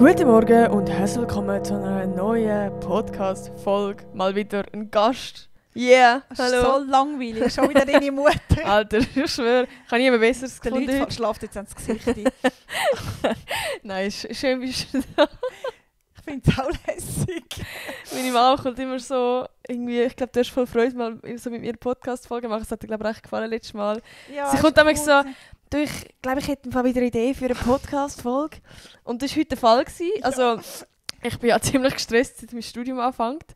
Guten Morgen und herzlich willkommen zu einer neuen Podcast-Folge. Mal wieder ein Gast. Yeah, hallo. So langweilig, schon wieder deine Mutter. Alter, ich schwöre, ich habe niemand Besseres Der gefunden. Leute schlaft jetzt ans Gesicht ein. Nein, schön bist du da. Ich finde es auch lässig. Meine Mama kommt immer so, irgendwie, ich glaube, du hast voll Freude, mal so mit mir eine Podcast-Folge machen. Das hat dir, glaube ich, recht gefallen letztes Mal. Ja, Sie kommt damals so, du, ich glaube, ich hätte wieder eine Idee für eine Podcast-Folge. Und das war heute der Fall gewesen. Also, ich bin ja ziemlich gestresst, seit mein Studium anfängt.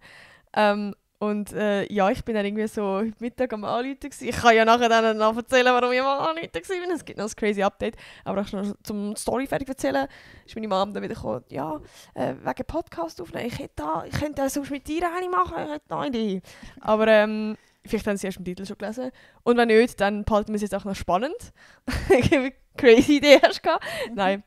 Ja, ich bin dann irgendwie so heute Mittag am Anrufen gewesen. Ich kann ja nachher dann noch erzählen, warum ich am Anrufen war. Es gibt noch ein crazy Update. Aber auch schon zum Story fertig erzählen, ist meine Mom dann wieder gekommen, ja, wegen Podcast aufnehmen. Ich könnte das sonst mit dir eine machen, ich hätte noch eine Idee. Aber vielleicht haben sie erst im Titel schon gelesen. Und wenn nicht, dann behalten wir es jetzt auch noch spannend. Crazy Idee hast du gehabt. Nein.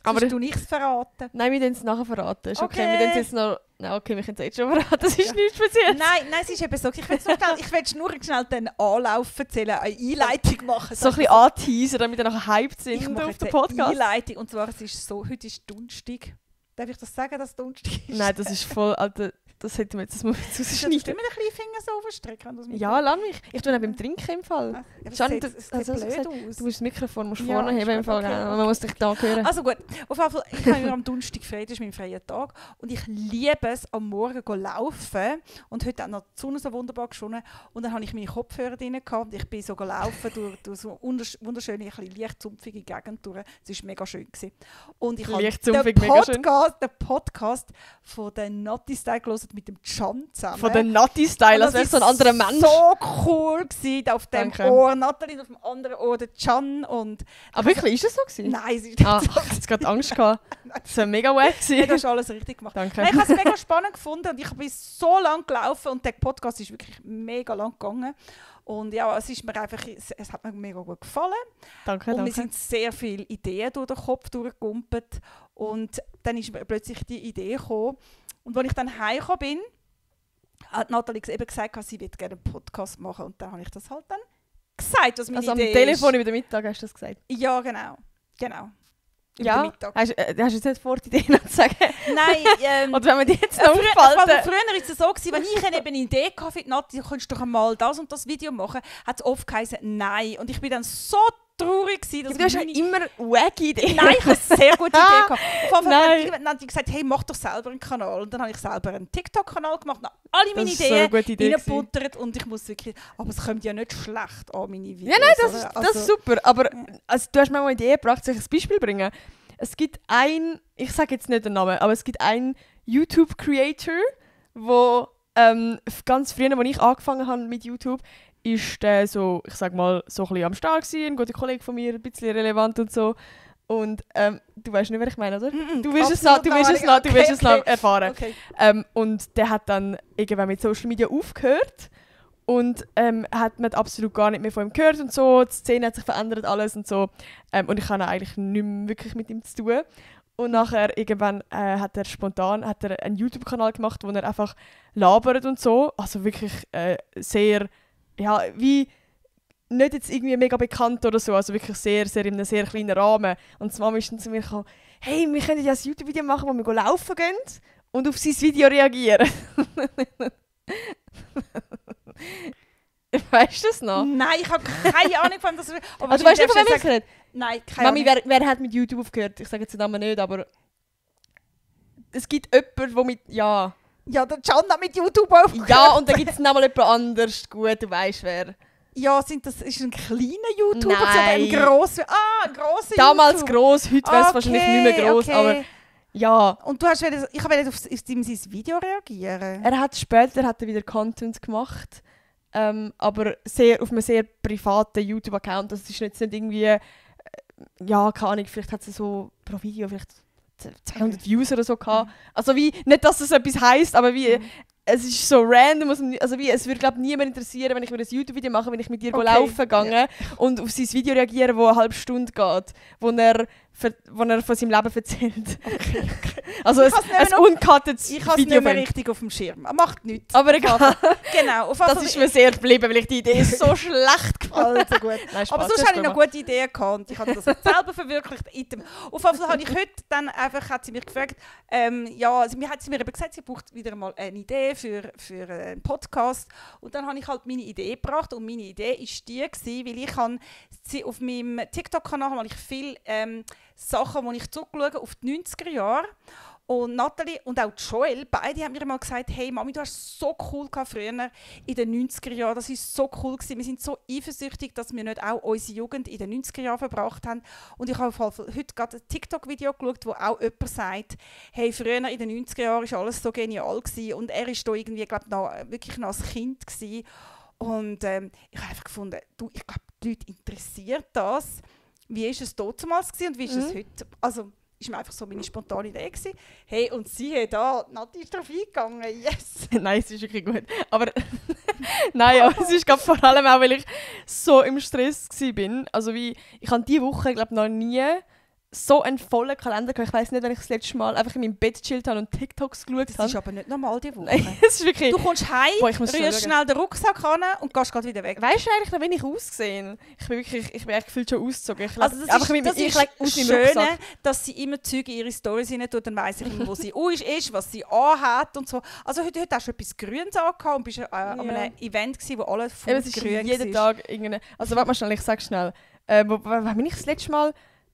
Aber du nichts verraten? Nein, wir können es nachher verraten. Ist okay. Okay. Wir können es jetzt noch... Nein, okay, wir können es jetzt schon verraten. Das ist nichts Spezielles. Nein, es ist eben so. Ich will nur schnell den Anlauf erzählen, eine Einleitung machen. So ein bisschen anteasern, damit wir nachher hyped sind ich mache auf jetzt den eine Podcast. Einleitung. Und zwar, es ist so, heute ist Donnerstag. Darf ich das sagen, dass es Donnerstag ist? Nein, das ist voll... Alter, das hätten wir jetzt... Das muss man jetzt Du rausschneiden. immer den kleinen Finger so aufstrecken. Ja, lass mich. Ich tue ihn beim Trinken im Fall. Es Schon, sieht also, blöd gesagt, aus. Du musst das Mikrofon Ja, vorne ist heben im gut, Fall. okay, Man muss dich da hören. Also gut, auf jeden Fall, ich habe mir am Donnerstag frei, das ist mein freier Tag. Und ich liebe es, am Morgen zu laufen. Und heute hat noch die Sonne so wunderbar geschonnen. Und dann habe ich meine Kopfhörer drin gehabt. Und ich bin so gelaufen durch so wunderschöne, ein bisschen leicht sumpfige Gegend durch. Es war mega schön gewesen. Und ich habe Leicht sumpfig, mega schön. den Podcast von der Naughty Style gehört mit dem Can zusammen. Von den Nutty-Style, als wäre so ein anderer Mensch. So cool gewesen, auf dem Danke. Ohr Nathalie, auf dem anderen Ohr der Can. Und Aber wirklich, ist das so gewesen? nein, es ist nicht Ah, so. ich hatte jetzt gerade Angst gehabt. Das war mega wack Ja, du gewesen. hast alles richtig gemacht. Danke. Nein, ich habe es mega spannend gefunden und ich bin so lang gelaufen und der Podcast ist wirklich mega lang gegangen. Und ja, es hat mir mega gut gefallen. Danke, Und mir danke. sind sehr viele Ideen durch den Kopf durchgegumpelt. Und dann ist mir plötzlich die Idee gekommen. Und als ich dann heimgekommen bin, hat Nathalie eben gesagt, sie würde gerne einen Podcast machen. Und dann habe ich das halt dann gesagt, was meine Also am Idee Telefon ist. über den Mittag hast du das gesagt? Ja, genau. Über Ja? den Mittag. Hast du jetzt nicht vor, die Idee noch zu sagen? Nein, Oder wenn wir die jetzt noch früher aufhalten? war es so, gewesen, wenn ich eben eine Idee hatte für die Nati, du könntest doch einmal das und das Video machen, hat es oft geheißen, nein. Und ich bin dann so traurig gewesen, dass Du hast ja immer wacky Ideen. Nein, ich habe eine sehr gute Idee gehabt. Vor allem Nein. hat Nati gesagt, hey, mach doch selber einen Kanal. Und dann habe ich selber einen TikTok-Kanal gemacht, habe alle meine Das ist so Ideen eine gute Idee reingebuttert und ich muss wirklich, aber es kommt ja nicht schlecht an, meine Videos. Ja, nein, das oder? ist super. Aber also, du hast mir mal eine Idee gebracht, soll ich ein Beispiel bringen? Es gibt ich sage jetzt nicht den Namen, aber es gibt einen YouTube-Creator, wo ganz früher, als ich angefangen habe mit YouTube, ist der so, ich sag mal, so ein bisschen am Start gewesen, ein guter Kollege von mir, ein bisschen relevant und so. Und du weißt nicht, wer ich meine, oder? Du wirst es noch erfahren. Okay. Und der hat dann irgendwann mit Social Media aufgehört und hat man absolut gar nicht mehr von ihm gehört und so. Die Szene hat sich verändert, alles und so. Und ich habe eigentlich nicht mehr wirklich mit ihm zu tun. Und nachher irgendwann hat er spontan einen YouTube-Kanal gemacht, wo er einfach labert und so. Also wirklich sehr, ja, wie nicht jetzt irgendwie mega bekannt oder so, also wirklich sehr, sehr in einem sehr kleinen Rahmen. Und die Mama ist dann zu mir gekommen, hey, wir können ja ein YouTube-Video machen, wo wir laufen gehen und auf sein Video reagieren. Weißt du das noch? Nein, ich habe keine Ahnung, von das. Aber Also weißt du, von wem ich sagen? rede? Nein, keine Mami, Ahnung. wer hat mit YouTube aufgehört? Ich sage jetzt den Namen nicht, aber es gibt jemanden, der mit... Ja, Ja, der Can hat mit YouTube aufgehört. ja und dann gibt es nochmal jemand anders. Gut, du weißt wer. Ja, ist ein kleiner YouTuber Nein. oder ein grosser? Ein grosser Damals YouTuber. gross, heute wäre es Okay, wahrscheinlich nicht mehr gross, okay. aber ja. Und ich wollte auf sein Video reagieren. Er hat wieder Content gemacht, aber auf einem sehr privaten YouTube-Account. Das ist jetzt nicht irgendwie, ja, keine Ahnung, vielleicht hat es so pro Video vielleicht 200 Views oder so gehabt. Also wie, nicht, dass das etwas heisst, aber wie, es ist so random, also wie, es würde glaube ich niemand interessieren, wenn ich mir ein YouTube-Video mache, wenn ich mit dir laufen gehe und auf sein Video reagiere, das eine halbe Stunde geht, wo er wo er von seinem Leben erzählt. Okay. Also ein uncuttedes Ich habe es nicht mehr Video. richtig auf dem Schirm. Macht nichts. Aber egal. Genau. Das ist mir sehr geblieben, weil ich die Idee so schlecht gefunden habe. Also gut. Nein, Spaß, Aber sonst das habe ich ist noch gute Ideen gehabt und ich habe das jetzt selber verwirklicht. Auf jeden Fall habe ich heute dann einfach, hat sie mich gefragt, hat sie mir eben gesagt, sie braucht wieder mal eine Idee für einen Podcast und dann habe ich halt meine Idee gebracht und meine Idee war die gewesen, weil ich habe sie auf meinem TikTok-Kanal habe ich viele Sachen, wo ich zurückschaue auf die 90er Jahre. Und Nathalie und auch Joel, beide haben mir mal gesagt, hey Mami, du hast so cool gehabt früher in den 90er Jahren, das war so cool gewesen. Wir sind so eifersüchtig, dass wir nicht auch unsere Jugend in den 90er Jahren verbracht haben. Und ich habe heute gerade ein TikTok-Video geschaut, wo auch jemand sagt, hey, früher in den 90er Jahren war alles so genial gewesen. Und er war da irgendwie, wirklich noch als Kind gewesen. Und ich habe einfach gefunden, ich glaube, die Leute interessiert das. Wie war es damals gewesen und wie ist es heute? Also, ist mir einfach so meine spontane Idee gewesen. Hey, und siehe da, Nati ist drauf eingegangen, yes! Nein, es ist wirklich gut. Aber nein, aber es ist vor allem auch, weil ich so im Stress war. Also ich habe diese Woche, glaube noch nie so einen vollen Kalender gehabt. Ich weiss nicht, wenn ich das letzte Mal einfach in meinem Bett gechillt habe und TikToks geschaut habe. Das ist aber nicht normal diese Woche. Nein, es ist wirklich... Du kommst heim, rührst schnell den Rucksack an und gehst gerade wieder weg. Weißt du eigentlich noch, wie ich ausgesehen? Ich bin echt gefühlt schon ausgezogen. Das ist schön, dass sie immer Zeug in ihre Storys rein tut, dann weiss ich immer, wo sie ist, was sie anhat und so. Also heute hast du etwas Grünes angehabt und bist an einem Event gewesen, wo alles voll grün war. Jeden Tag irgendeine... Also warte mal schnell, ich sag schnell. Wann bin ich das letzte Mal...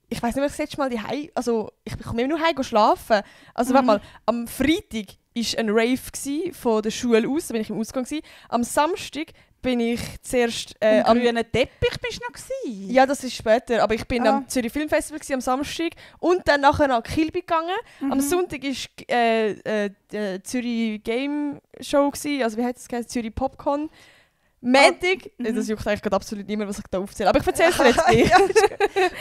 Ich weiss nicht, ob ich das letzte Mal ich komme immer nur heim schlafen. Also warte mal, am Freitag war ein Rave von der Schule aus, da bin ich im Ausgang gewesen. Am Samstag bin ich zuerst... am grünen Teppich bist du noch gewesen? Ja, das ist später, aber ich bin am Zürich Filmfestival am Samstag und dann nachher nach Kilby gegangen. Am Sonntag war die Zürich Game Show gewesen, also wie heißt das geheißen? Zürich Popcorn. Montag, das juckt eigentlich gerade absolut niemand, was ich da aufzähle. Aber ich erzähle es dir jetzt nicht.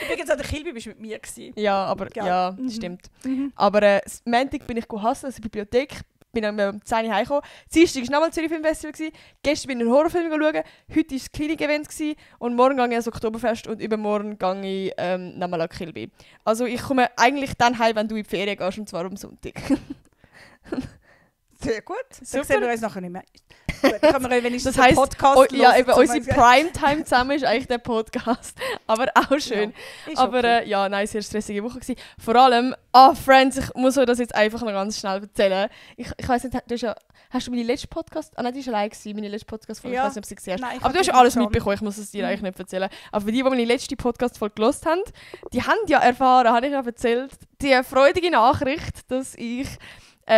Übrigens an der Kilby bist du mit mir gewesen. Ja, aber ja, das stimmt. Aber Montag bin ich hassen, also in der Bibliothek. Bin um 10 Uhr heimgekommen. Dienstag war nochmal Zürich Filmfestival. Gestern bin ich einen Horrorfilm schauen. Heute war das Klinik-Event. Und morgen gehe ich ans Oktoberfest und übermorgen gehe ich nochmal an Kilby. Also ich komme eigentlich dann heim, wenn du in die Ferien gehst, und zwar am Sonntag. Sehr gut. Dann sehen wir uns nachher nicht mehr. Gut, können wir wenigstens das heisst, Podcast unsere Primetime zusammen ist eigentlich der Podcast. Aber auch schön. Ja, aber okay. Nein, sehr stressige Woche gewesen. Vor allem, Friends, ich muss euch das jetzt einfach noch ganz schnell erzählen. Ich weiss nicht, hast du meine letzte Podcast... nein, die war allein gewesen, meine letzte Podcast-Folge. Ich weiß nicht, ob sie gesehen hast. Aber du hast alles mitbekommen, ich muss es dir eigentlich nicht erzählen. Aber für die meine letzte Podcast-Folge gehört haben, die haben ja erfahren, habe ich ja erzählt, die freudige Nachricht, dass ich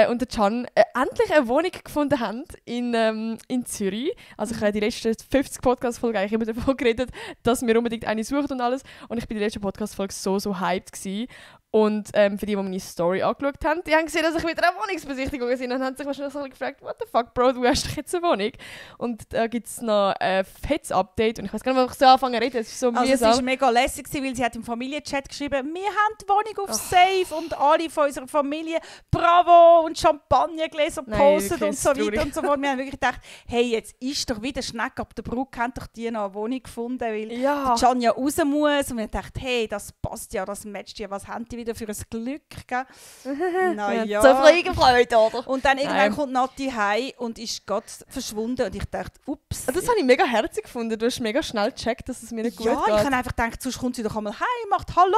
und der Can endlich eine Wohnung gefunden haben in Zürich. Also ich habe die letzten 50 Podcast-Folgen eigentlich immer davon geredet, dass wir unbedingt eine suchen und alles. Und ich bin die letzte Podcast-Folge so hyped gewesen. Und für die meine Story angeschaut haben, die haben gesehen, dass ich wieder eine Wohnungsbesichtigung bin und haben sich wahrscheinlich so gefragt, what the fuck, Bro, du hast doch jetzt eine Wohnung. Und da gibt es noch ein fettes Update und ich weiß gar nicht, ob ich so anfangen zu reden, es ist so mühsam. Also es war mega lässig, weil sie hat im Familienchat geschrieben, wir haben die Wohnung auf Safe und alle von unserer Familie Bravo und Champagnergläser postet und so weiter und so fort. Wir haben wirklich gedacht, hey, jetzt ist doch wieder Schneck ab der Brücke, haben doch die noch eine Wohnung gefunden, weil der Can ja raus muss. Und wir haben gedacht, hey, das passt ja, das matcht ja, was haben die wieder für ein Glück, gell? Naja. So Freude, oder? Und dann irgendwann kommt Nati heim und ist gerade verschwunden und ich dachte, ups. Das habe ich mega herzig gefunden. Du hast mega schnell gecheckt, dass es mir nicht gut geht. Ja, ich habe einfach gedacht, sonst kommt sie doch einmal heim, macht Hallo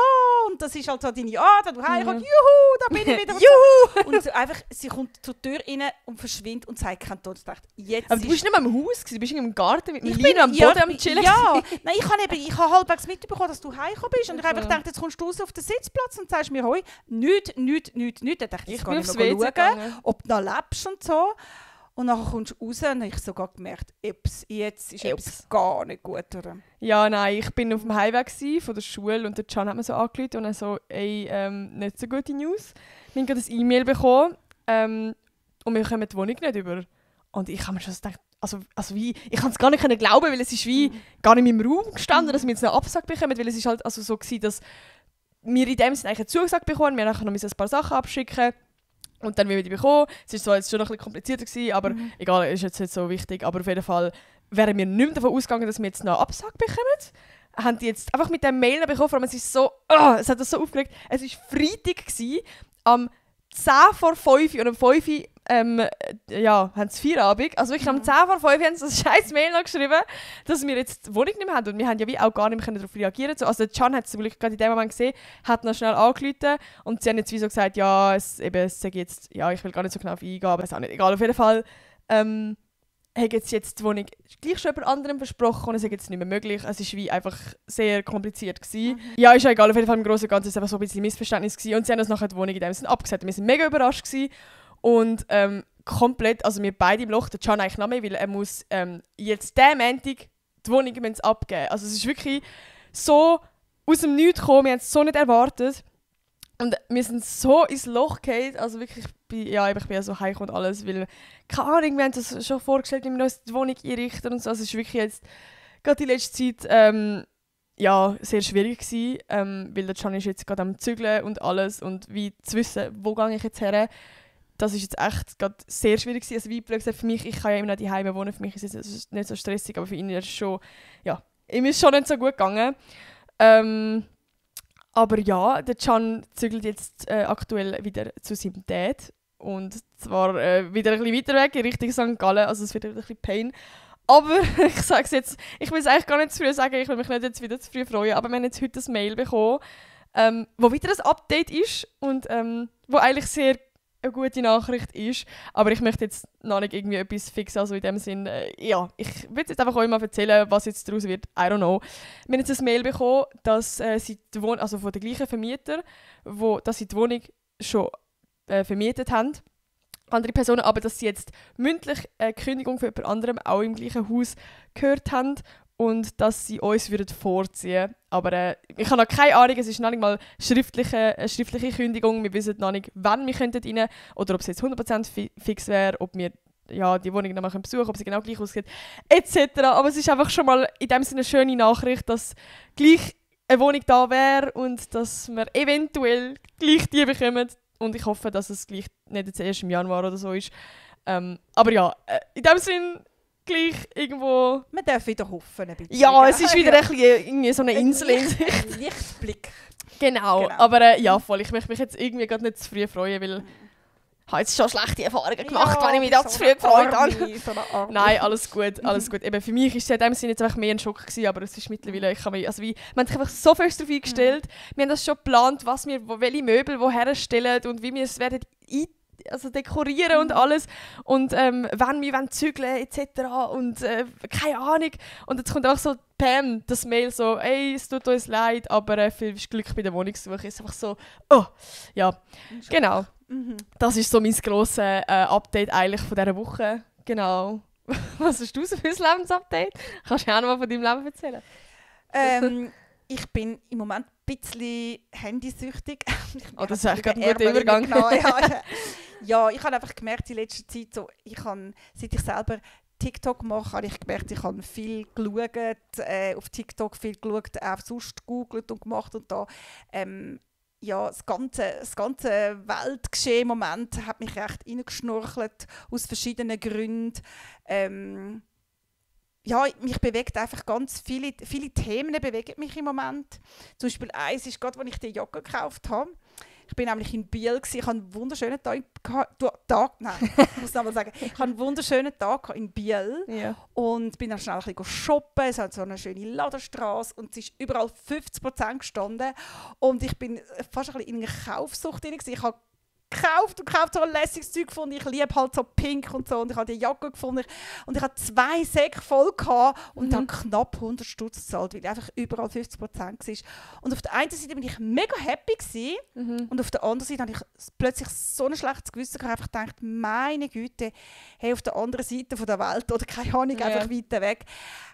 und das ist halt so deine Art, wenn du heimkommst, juhu, da bin ich wieder. Juhu! Und so einfach, sie kommt zur Tür rein und verschwindet und sagt keinen Tod. Ich dachte, jetzt aber du bist nicht mehr im Haus, du bist im Garten mit Lina am Boden am Chillen. Ja, nein, ich habe halbwegs mitbekommen, dass du heimgekommen bist und ich habe einfach gedacht, jetzt kommst du raus auf den Sitzplatz und sagst mir, hoi, nichts. Da dachte ich, kann nicht mehr schauen, ob du noch lebst und so. Und nachher kommst du raus und ich habe sogar gemerkt, jetzt ist etwas gar nicht gut, oder? Ja, nein, ich bin auf dem Heimweg von der Schule und der Can hat mir so angerufen und er so, nicht so gute News. Wir haben gerade ein E-Mail bekommen und wir kommen die Wohnung nicht über. Und ich habe mir schon gedacht, also wie, ich kann es gar nicht glauben, weil es ist wie gar nicht in meinem Raum gestanden, dass wir jetzt einen Absag bekommen, weil es ist halt also so gewesen, dass wir in dem Sinne eigentlich einen Zusag bekommen, wir haben noch ein paar Sachen abschicken und dann wieder bekommen. Es war zwar jetzt schon noch ein bisschen komplizierter gewesen, aber egal, ist jetzt nicht so wichtig. Aber auf jeden Fall wären wir nicht mehr davon ausgegangen, dass wir jetzt noch einen Absag bekommen. haben die jetzt einfach mit dem Mail bekommen, vor allem es ist so, es hat das so aufgeregt, es war Freitag gewesen, am 10 vor 5 und um 5 Uhr haben sie Feierabend. Also wirklich am 10 vor 5 haben sie das scheiß Mail noch geschrieben, dass wir jetzt die Wohnung nicht mehr haben. Und wir haben ja wie auch gar nicht mehr darauf reagieren können. Also Can hat es zum Glück gerade in dem Moment gesehen, hat noch schnell angerufen und sie haben jetzt wie so gesagt, ja, es sage jetzt, ja, ich will gar nicht so genau auf eingehen, aber es ist auch nicht egal. Auf jeden Fall haben jetzt die Wohnung gleich schon jemand anderem versprochen und es ist jetzt nicht mehr möglich. Es war wie einfach sehr kompliziert gewesen. Ja, ist ja egal, auf jeden Fall im Großen und Ganzen ist es einfach so ein bisschen Missverständnis gewesen. Und sie haben uns nachher die Wohnung in dem Sinne abgesagt. Wir sind mega überrascht gewesen. Und komplett, also wir beide im Loch, der Can eigentlich noch mehr, weil er muss jetzt diesen Montag die Wohnung abgeben. Also es ist wirklich so aus dem Nichts gekommen, wir haben es so nicht erwartet. Und wir sind so ins Loch gefallen, also wirklich, ich bin ja so heim und alles, weil, keine Ahnung, wir haben uns schon vorgestellt, wie wir uns die Wohnung einrichten und so. Also es ist wirklich jetzt, gerade die letzte Zeit, sehr schwierig gewesen, weil der Can ist jetzt gerade am Zügeln und alles und wie zu wissen, wo gehe ich jetzt her, das ist jetzt echt gerade sehr schwierig gewesen. Also wie gesagt, für mich, ich kann ja immer noch die Heime wohnen, für mich ist es nicht so stressig, aber für ihn ist es schon, ja, ihm ist schon nicht so gut gegangen. Aber ja, der Can zügelt jetzt aktuell wieder zu seinem Dad. Und zwar wieder ein bisschen weiter weg, in Richtung St. Gallen. Also es wird ein bisschen Pain. Aber ich sage es jetzt, ich will es eigentlich gar nicht zu früh sagen, ich will mich nicht jetzt wieder zu früh freuen. Aber wir haben jetzt heute ein Mail bekommen, wo wieder ein Update ist und wo eigentlich sehr eine gute Nachricht ist. Aber ich möchte jetzt noch nicht irgendwie etwas fixen, also in dem Sinn, ich will jetzt einfach euch mal erzählen, was jetzt daraus wird, I don't know. Wir haben jetzt ein Mail bekommen, dass sie die Wohnung, also von den gleichen Vermieter, dass sie die Wohnung schon vermietet haben, andere Personen, aber dass sie jetzt mündlich eine Kündigung für jemand anderem auch im gleichen Haus gehört haben und dass sie uns vorziehen würden. Aber ich habe noch keine Ahnung, es ist noch nicht mal eine schriftliche Kündigung. Wir wissen noch nicht, wann wir rein könnten oder ob es jetzt 100% fix wäre, ob wir die Wohnung noch mal besuchen können, ob sie genau gleich aussieht, etc. Aber es ist einfach schon mal in dem Sinne eine schöne Nachricht, dass gleich eine Wohnung da wäre und dass wir eventuell gleich die bekommen. Und ich hoffe, dass es gleich nicht jetzt erst im Januar oder so ist. Aber ja, in dem Sinne gleich irgendwo... Man darf wieder hoffen ein bisschen. Ja, es ist wieder ein bisschen irgendwie so eine Insel in sich. Ein Lichtblick. Genau. Aber voll. Ich möchte mich jetzt irgendwie gerade nicht zu früh freuen, weil ich habe jetzt schon schlechte Erfahrungen gemacht, wenn ich mich da zu früh gefreut habe. So Nein, alles gut, alles gut. Eben, für mich war es in dem Sinne jetzt einfach mehr ein Schock gewesen, aber es ist mittlerweile, wir haben sich einfach so fest darauf eingestellt. Wir haben das schon geplant, welche Möbel woher stellen und wie wir es werden dekorieren und alles und wann wir zügeln etc. und keine Ahnung. Und jetzt kommt einfach so Pam, das Mail so, ey, es tut uns leid, aber viel Glück bei der Wohnungssuche. Es ist einfach so, genau. Das ist so mein grosses Update eigentlich von dieser Woche. Genau. Was hast du so für ein Lebensupdate? Kannst du auch noch mal von deinem Leben erzählen? Ich bin im Moment ein bisschen handysüchtig. Das ist eigentlich gerade ein guter Übergang. Ja, ich habe einfach gemerkt in letzter Zeit, seit ich selber TikTok mache, habe ich gemerkt, ich habe viel geschaut, auf TikTok viel geschaut, auch sonst gegoogelt und gemacht und da das ganze Weltgeschehen im Moment hat mich recht reingeschnorchelt, aus verschiedenen Gründen. Mich bewegt einfach ganz viele Themen bewegen mich im Moment. Zum Beispiel eins ist gerade, als ich die Jacke gekauft habe. Ich bin nämlich in Biel, ich hatte einen wunderschönen Tag, ich muss nochmal sagen, ich hatte einen wunderschönen Tag in Biel und bin dann schnell ein bisschen shoppen. Es hat so eine schöne Ladenstraße und es ist überall 50% gestanden und ich bin fast ein bisschen in einer Kaufsucht drin. Ich habe gekauft, so ein lässiges Zeug gefunden. Ich liebe halt so pink und so und ich habe die Jacke gefunden und ich hatte 2 Säcke voll gehabt und dann knapp 100 Stutz gezahlt, weil einfach überall 50% war. Und auf der einen Seite bin ich mega happy gewesen, und auf der anderen Seite habe ich plötzlich so ein schlechtes Gewissen gehabt, einfach gedacht, meine Güte, hey, auf der anderen Seite der Welt oder keine Ahnung, einfach weiter weg,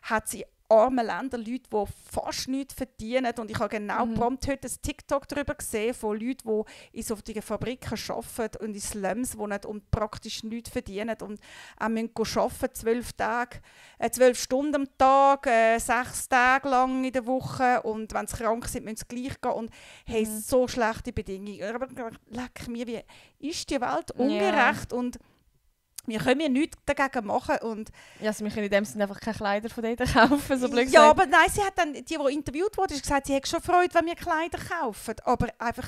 hat sie arme Länder, Leute, die fast nichts verdienen. Und ich habe genau prompt heute ein TikTok darüber gesehen, von Leuten, die in solchen Fabriken arbeiten und in Slums wohnen und praktisch nichts verdienen und auch müssen arbeiten, 12 Stunden am Tag, 6 Tage lang in der Woche und wenn sie krank sind, müssen sie gleich gehen und haben so schlechte Bedingungen. Aber leck mir, wie ist die Welt ungerecht? Und Wir können ja nichts dagegen machen. Und Ja, also wir können in dem Sinne einfach keine Kleider von denen kaufen, so blöd ja, gesagt. aber nein, sie hat dann, die interviewt wurde, hat gesagt, sie hätte schon Freude, wenn wir Kleider kaufen. Aber einfach,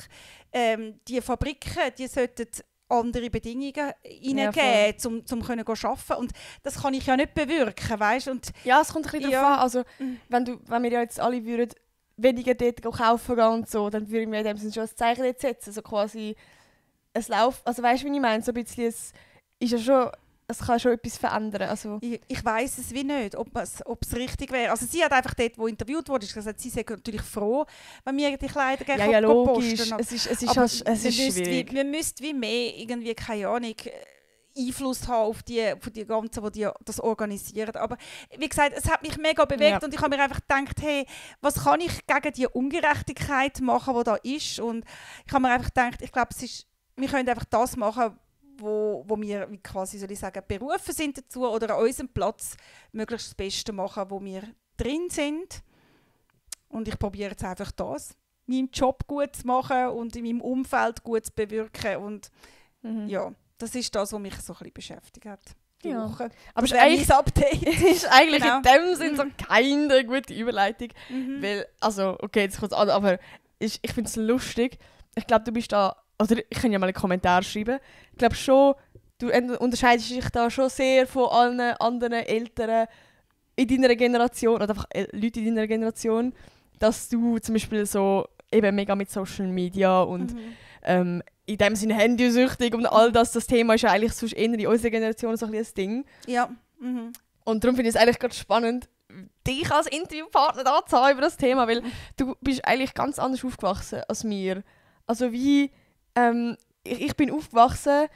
die Fabriken, die sollten andere Bedingungen reingeben, um können zu arbeiten. Und das kann ich ja nicht bewirken, weißt? Und Ja, es kommt ein bisschen darauf an. Also, wenn wir ja jetzt alle würden weniger dort kaufen gehen und so, dann würden wir in dem Sinne schon ein Zeichen dort setzen. So quasi, es läuft, also weißt du, wie ich meine? So ein bisschen, es ist ja schon, es kann schon etwas verändern. Also, ich weiss es wie nicht, ob es richtig wäre. Also sie hat einfach dort, wo interviewt wurde, gesagt, sie sei natürlich froh, wenn wir die Kleider gerne ja, logisch. posten. Es ist schwierig. Wir müssten wie mehr, irgendwie, keine Ahnung, Einfluss haben auf die ganzen, die das organisieren. Aber wie gesagt, es hat mich mega bewegt und ich habe mir einfach gedacht, hey, was kann ich gegen die Ungerechtigkeit machen, die da ist? Und ich habe mir einfach gedacht, ich glaube, wir können einfach das machen, wo wir, wie quasi soll ich sagen, berufen sind dazu oder an unserem Platz möglichst das Beste machen, wo wir drin sind. Und ich probiere jetzt einfach das, meinen Job gut zu machen und in meinem Umfeld gut zu bewirken. Und ja, das ist das, was mich so ein bisschen beschäftigt hat. Die Woche. Aber das ist Update. ist eigentlich Genau. in dem Sinn so keine gute Überleitung. Weil, also, okay, jetzt kommt es an, aber ich finde es lustig. Ich glaube, du bist da, oder ich kann ja mal einen Kommentar schreiben. Ich glaube schon, du unterscheidest dich da schon sehr von allen anderen Eltern in deiner Generation, oder einfach Leute in deiner Generation, dass du zum Beispiel so eben mega mit Social Media und in dem Sinne handysüchtig und all das Thema ist ja eigentlich sonst eher in unserer Generation so ein bisschen ein Ding. Ja. Und darum finde ich es eigentlich gerade spannend, dich als Interviewpartner da zu haben über das Thema, weil du bist eigentlich ganz anders aufgewachsen als mir. Also wie, ich bin aufgewachsen,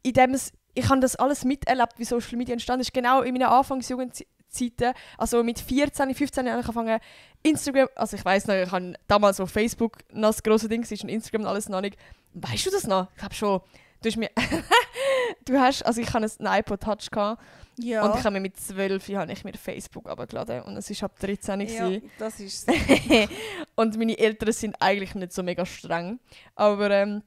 ich habe das alles miterlebt, wie Social Media entstanden ist, genau in meiner Anfangsjugendzeiten. Also mit 14, 15 Jahren angefangen, Instagram, also ich weiss noch, ich habe damals auf Facebook noch das grosse Ding und Instagram und alles noch nicht. Weißt du das noch? Ich glaube schon. Also ich hatte einen iPod Touch gehabt, Ja. und ich habe mir mit 12 habe ich mir Facebook abgeladen und es war ab 13 Ja, gewesen. das ist Und meine Eltern sind eigentlich nicht so mega streng, aber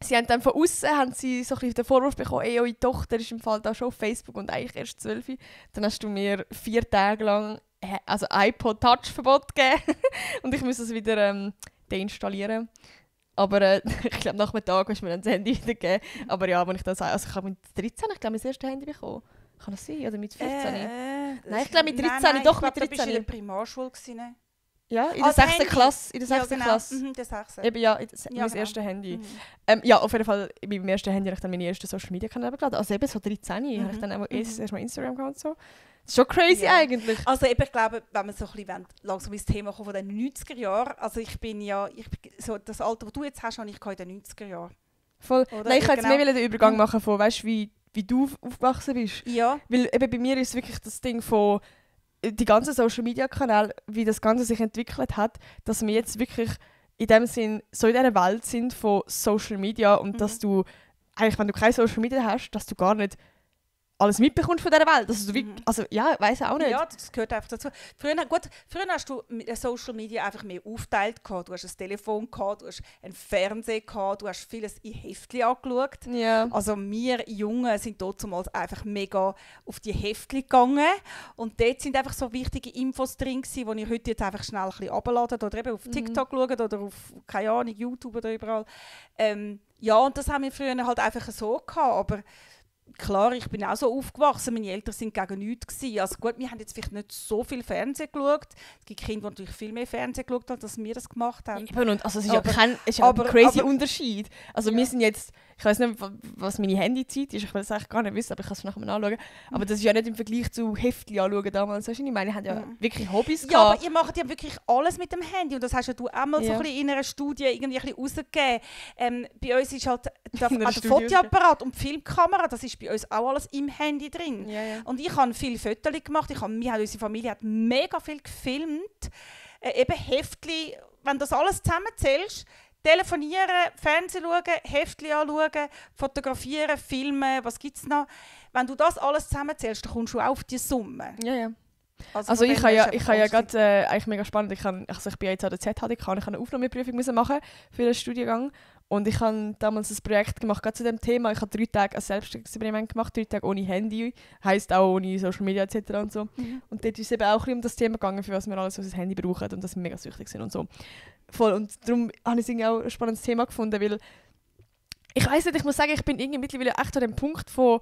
sie haben dann von außen so ein bisschen den Vorwurf bekommen, ey, eure Tochter ist im Fall da schon auf Facebook und eigentlich erst 12. Dann hast du mir 4 Tage lang also iPod Touch Verbot gegeben und ich muss es wieder deinstallieren. Aber ich glaube, nach einem Tag hast du mir dann das Handy wieder gegeben. Aber ja, wenn ich das also ich habe mit 13, ich glaube, mein erstes Handy bekommen. Kann das sein? Oder mit 14? Nein, ich glaube mit 13, doch mit 13. Du bist in der Primarschule gewesen, ne? Ja, in der 6. Klasse. In der 6. genau. Klasse. Der 6. Eben ja, mein genau. erstes Handy. Ja, auf jeden Fall, bei meinem ersten Handy habe ich dann meine ersten Social Media Kanäle geladen. Also eben so 13 habe ich dann erst mal Instagram gehabt und so. Das ist schon crazy eigentlich. Also eben, ich glaube, wenn wir so ein bisschen langsam ins Thema kommen von den 90er Jahren, also ich bin so das Alter, das du jetzt hast, habe ich in den 90er Jahren. Voll. Oder? Nein, ich kann jetzt Genau. mehr den Übergang machen von, weißt du, wie du aufgewachsen bist. Ja. Weil eben bei mir ist wirklich das Ding von die ganzen Social Media Kanäle, wie das Ganze sich entwickelt hat, dass wir jetzt wirklich in dem Sinn so in dieser Welt sind von Social Media und dass du eigentlich, wenn du keine Social Media hast, dass du gar nicht alles mitbekommst von dieser Welt. Also, also ja, ich weiss auch nicht. Ja, das gehört einfach dazu. Früher hast du mit Social Media einfach mehr aufteilt gehabt. Du hast ein Telefon gehabt, du hast einen Fernseher gehabt, du hast vieles in Heftchen angeschaut. Ja. Also wir Jungen sind damals einfach mega auf die Heftchen gegangen und dort sind einfach so wichtige Infos drin gewesen, die ihr heute jetzt einfach schnell ein bisschen runterladen oder eben auf TikTok schaut oder auf, keine Ahnung, YouTube oder überall. Ja, und das haben wir früher halt einfach so gehabt, aber klar, ich bin auch so aufgewachsen, meine Eltern sind gegen nichts gewesen. Also gut, wir haben jetzt vielleicht nicht so viel Fernsehen geschaut. Es gibt Kinder, die natürlich viel mehr Fernsehen geschaut haben, als wir das gemacht haben. Eben, und also es ist Aber- ja ein crazy aber- Unterschied. Also wir sind jetzt, ich weiß nicht, was meine Handyzeit ist, ich will es eigentlich gar nicht wissen, aber ich kann es nachher mal anschauen. Aber das ist ja nicht im Vergleich zu Heftchen anschauen damals. Weißt du, ich meine, die haben ja wirklich Hobbys Ja, gehabt. aber ihr macht ja wirklich alles mit dem Handy. Und das hast ja du auch mal so Ja. ein bisschen in einer Studie irgendwie ein bisschen rausgegeben. Bei uns ist halt der In einer also Studie Fotoapparat und die Filmkamera, das ist bei uns auch alles im Handy drin. Ja, ja. Und ich habe viele Fotos gemacht. Unsere Familie hat mega viel gefilmt. Eben Heftli, wenn du das alles zusammenzählst, telefonieren, Fernsehen schauen, Heftli anschauen, fotografieren, filmen, was gibt es noch? Wenn du das alles zusammenzählst, dann kommst du auch auf die Summe. Ja, ja. Also Also von ich dem habe her ja, ist ich habe ja einfach gerade eigentlich mega spannend. Ich bin jetzt an der ZHDK und ich habe eine Aufnahmeprüfung müssen machen für den Studiengang. Und ich habe damals ein Projekt gemacht, gerade zu dem Thema. Ich habe 3 Tage ein Selbstexperiment gemacht, 3 Tage ohne Handy, heisst auch ohne Social Media etc. und so. Und dort ist es eben auch ein bisschen um das Thema gegangen, für was wir alles unser Handy brauchen und dass wir mega süchtig sind und so. Voll. Und darum habe ich es irgendwie auch ein spannendes Thema gefunden, weil ich weiss nicht, ich muss sagen, ich bin irgendwie mittlerweile echt an dem Punkt von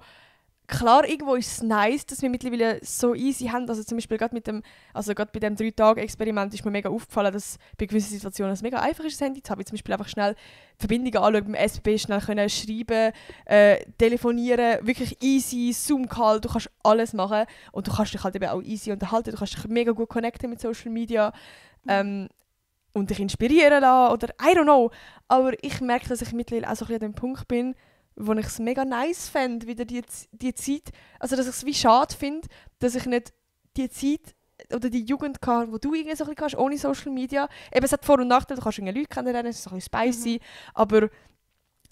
klar, irgendwo ist es nice, dass wir mittlerweile so easy haben. Also zum Beispiel gerade bei dem 3-Tage-Experiment ist mir mega aufgefallen, dass bei gewissen Situationen es mega einfach ist, das Handy zu haben. Zum Beispiel einfach schnell Verbindungen anschauen beim SB, schnell können schreiben, telefonieren, wirklich easy, Zoom-Call, du kannst alles machen und du kannst dich halt eben auch easy unterhalten, du kannst dich mega gut connecten mit Social Media und dich inspirieren lassen oder I don't know. Aber ich merke, dass ich mittlerweile auch so ein bisschen an dem Punkt bin, wo ich es mega nice fände, wieder die Zeit, also dass ich es wie schade finde, dass ich nicht die Zeit oder die Jugend hatte, wo du irgendwie so ein bisschen kannst, ohne Social Media. Eben, es hat Vor- und Nachteile, du kannst irgendwie Leute kennenlernen, es ist ein bisschen spicy, aber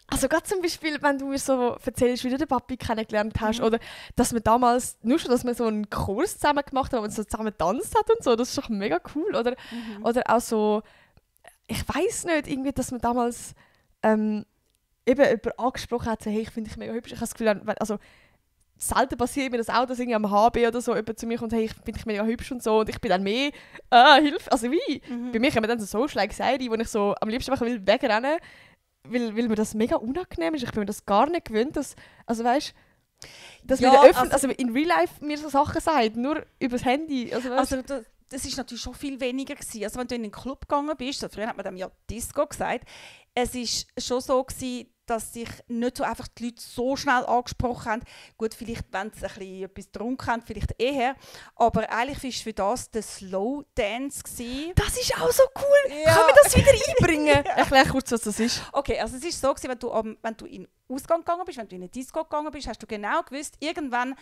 also gerade zum Beispiel, wenn du mir so erzählst, wie du den Papi kennengelernt hast oder dass wir damals, nur schon, dass wir so einen Kurs zusammen gemacht haben, wo man so zusammen getanzt hat und so, das ist doch mega cool, oder auch so, ich weiss nicht, irgendwie, dass man damals eben jemand angesprochen hat, so, hey, ich finde dich mega hübsch. Ich habe das Gefühl, also selten passiert mir das auch, dass irgendwie am HB oder so jemand zu mir kommt, hey, ich finde dich mega hübsch und so und ich bin dann mehr, Hilfe, also wie? Bei mir kommen dann so Social Anxiety, wo ich so am liebsten einfach wegrennen will, weil mir das mega unangenehm ist. Ich bin mir das gar nicht gewöhnt, dass, also weißt, dass ja, mir also in Real Life mir so Sachen sagt, nur übers Handy. Also das ist natürlich schon viel weniger gewesen. Also wenn du in einen Club gegangen bist, so früher hat man dem ja Disco gesagt, es ist schon so gewesen, dass sich nicht so einfach die Leute so schnell angesprochen haben. Gut, vielleicht, wenn sie etwas getrunken haben, vielleicht eher. Aber eigentlich war für das der Slow Dance gewesen. Das ist auch so cool! Ja. Kann man das wieder einbringen? Ja. Erklär kurz, was das ist. Okay, also es ist so gewesen, wenn du in den Ausgang gegangen bist, wenn du in eine Disco gegangen bist, hast du genau gewusst, irgendwann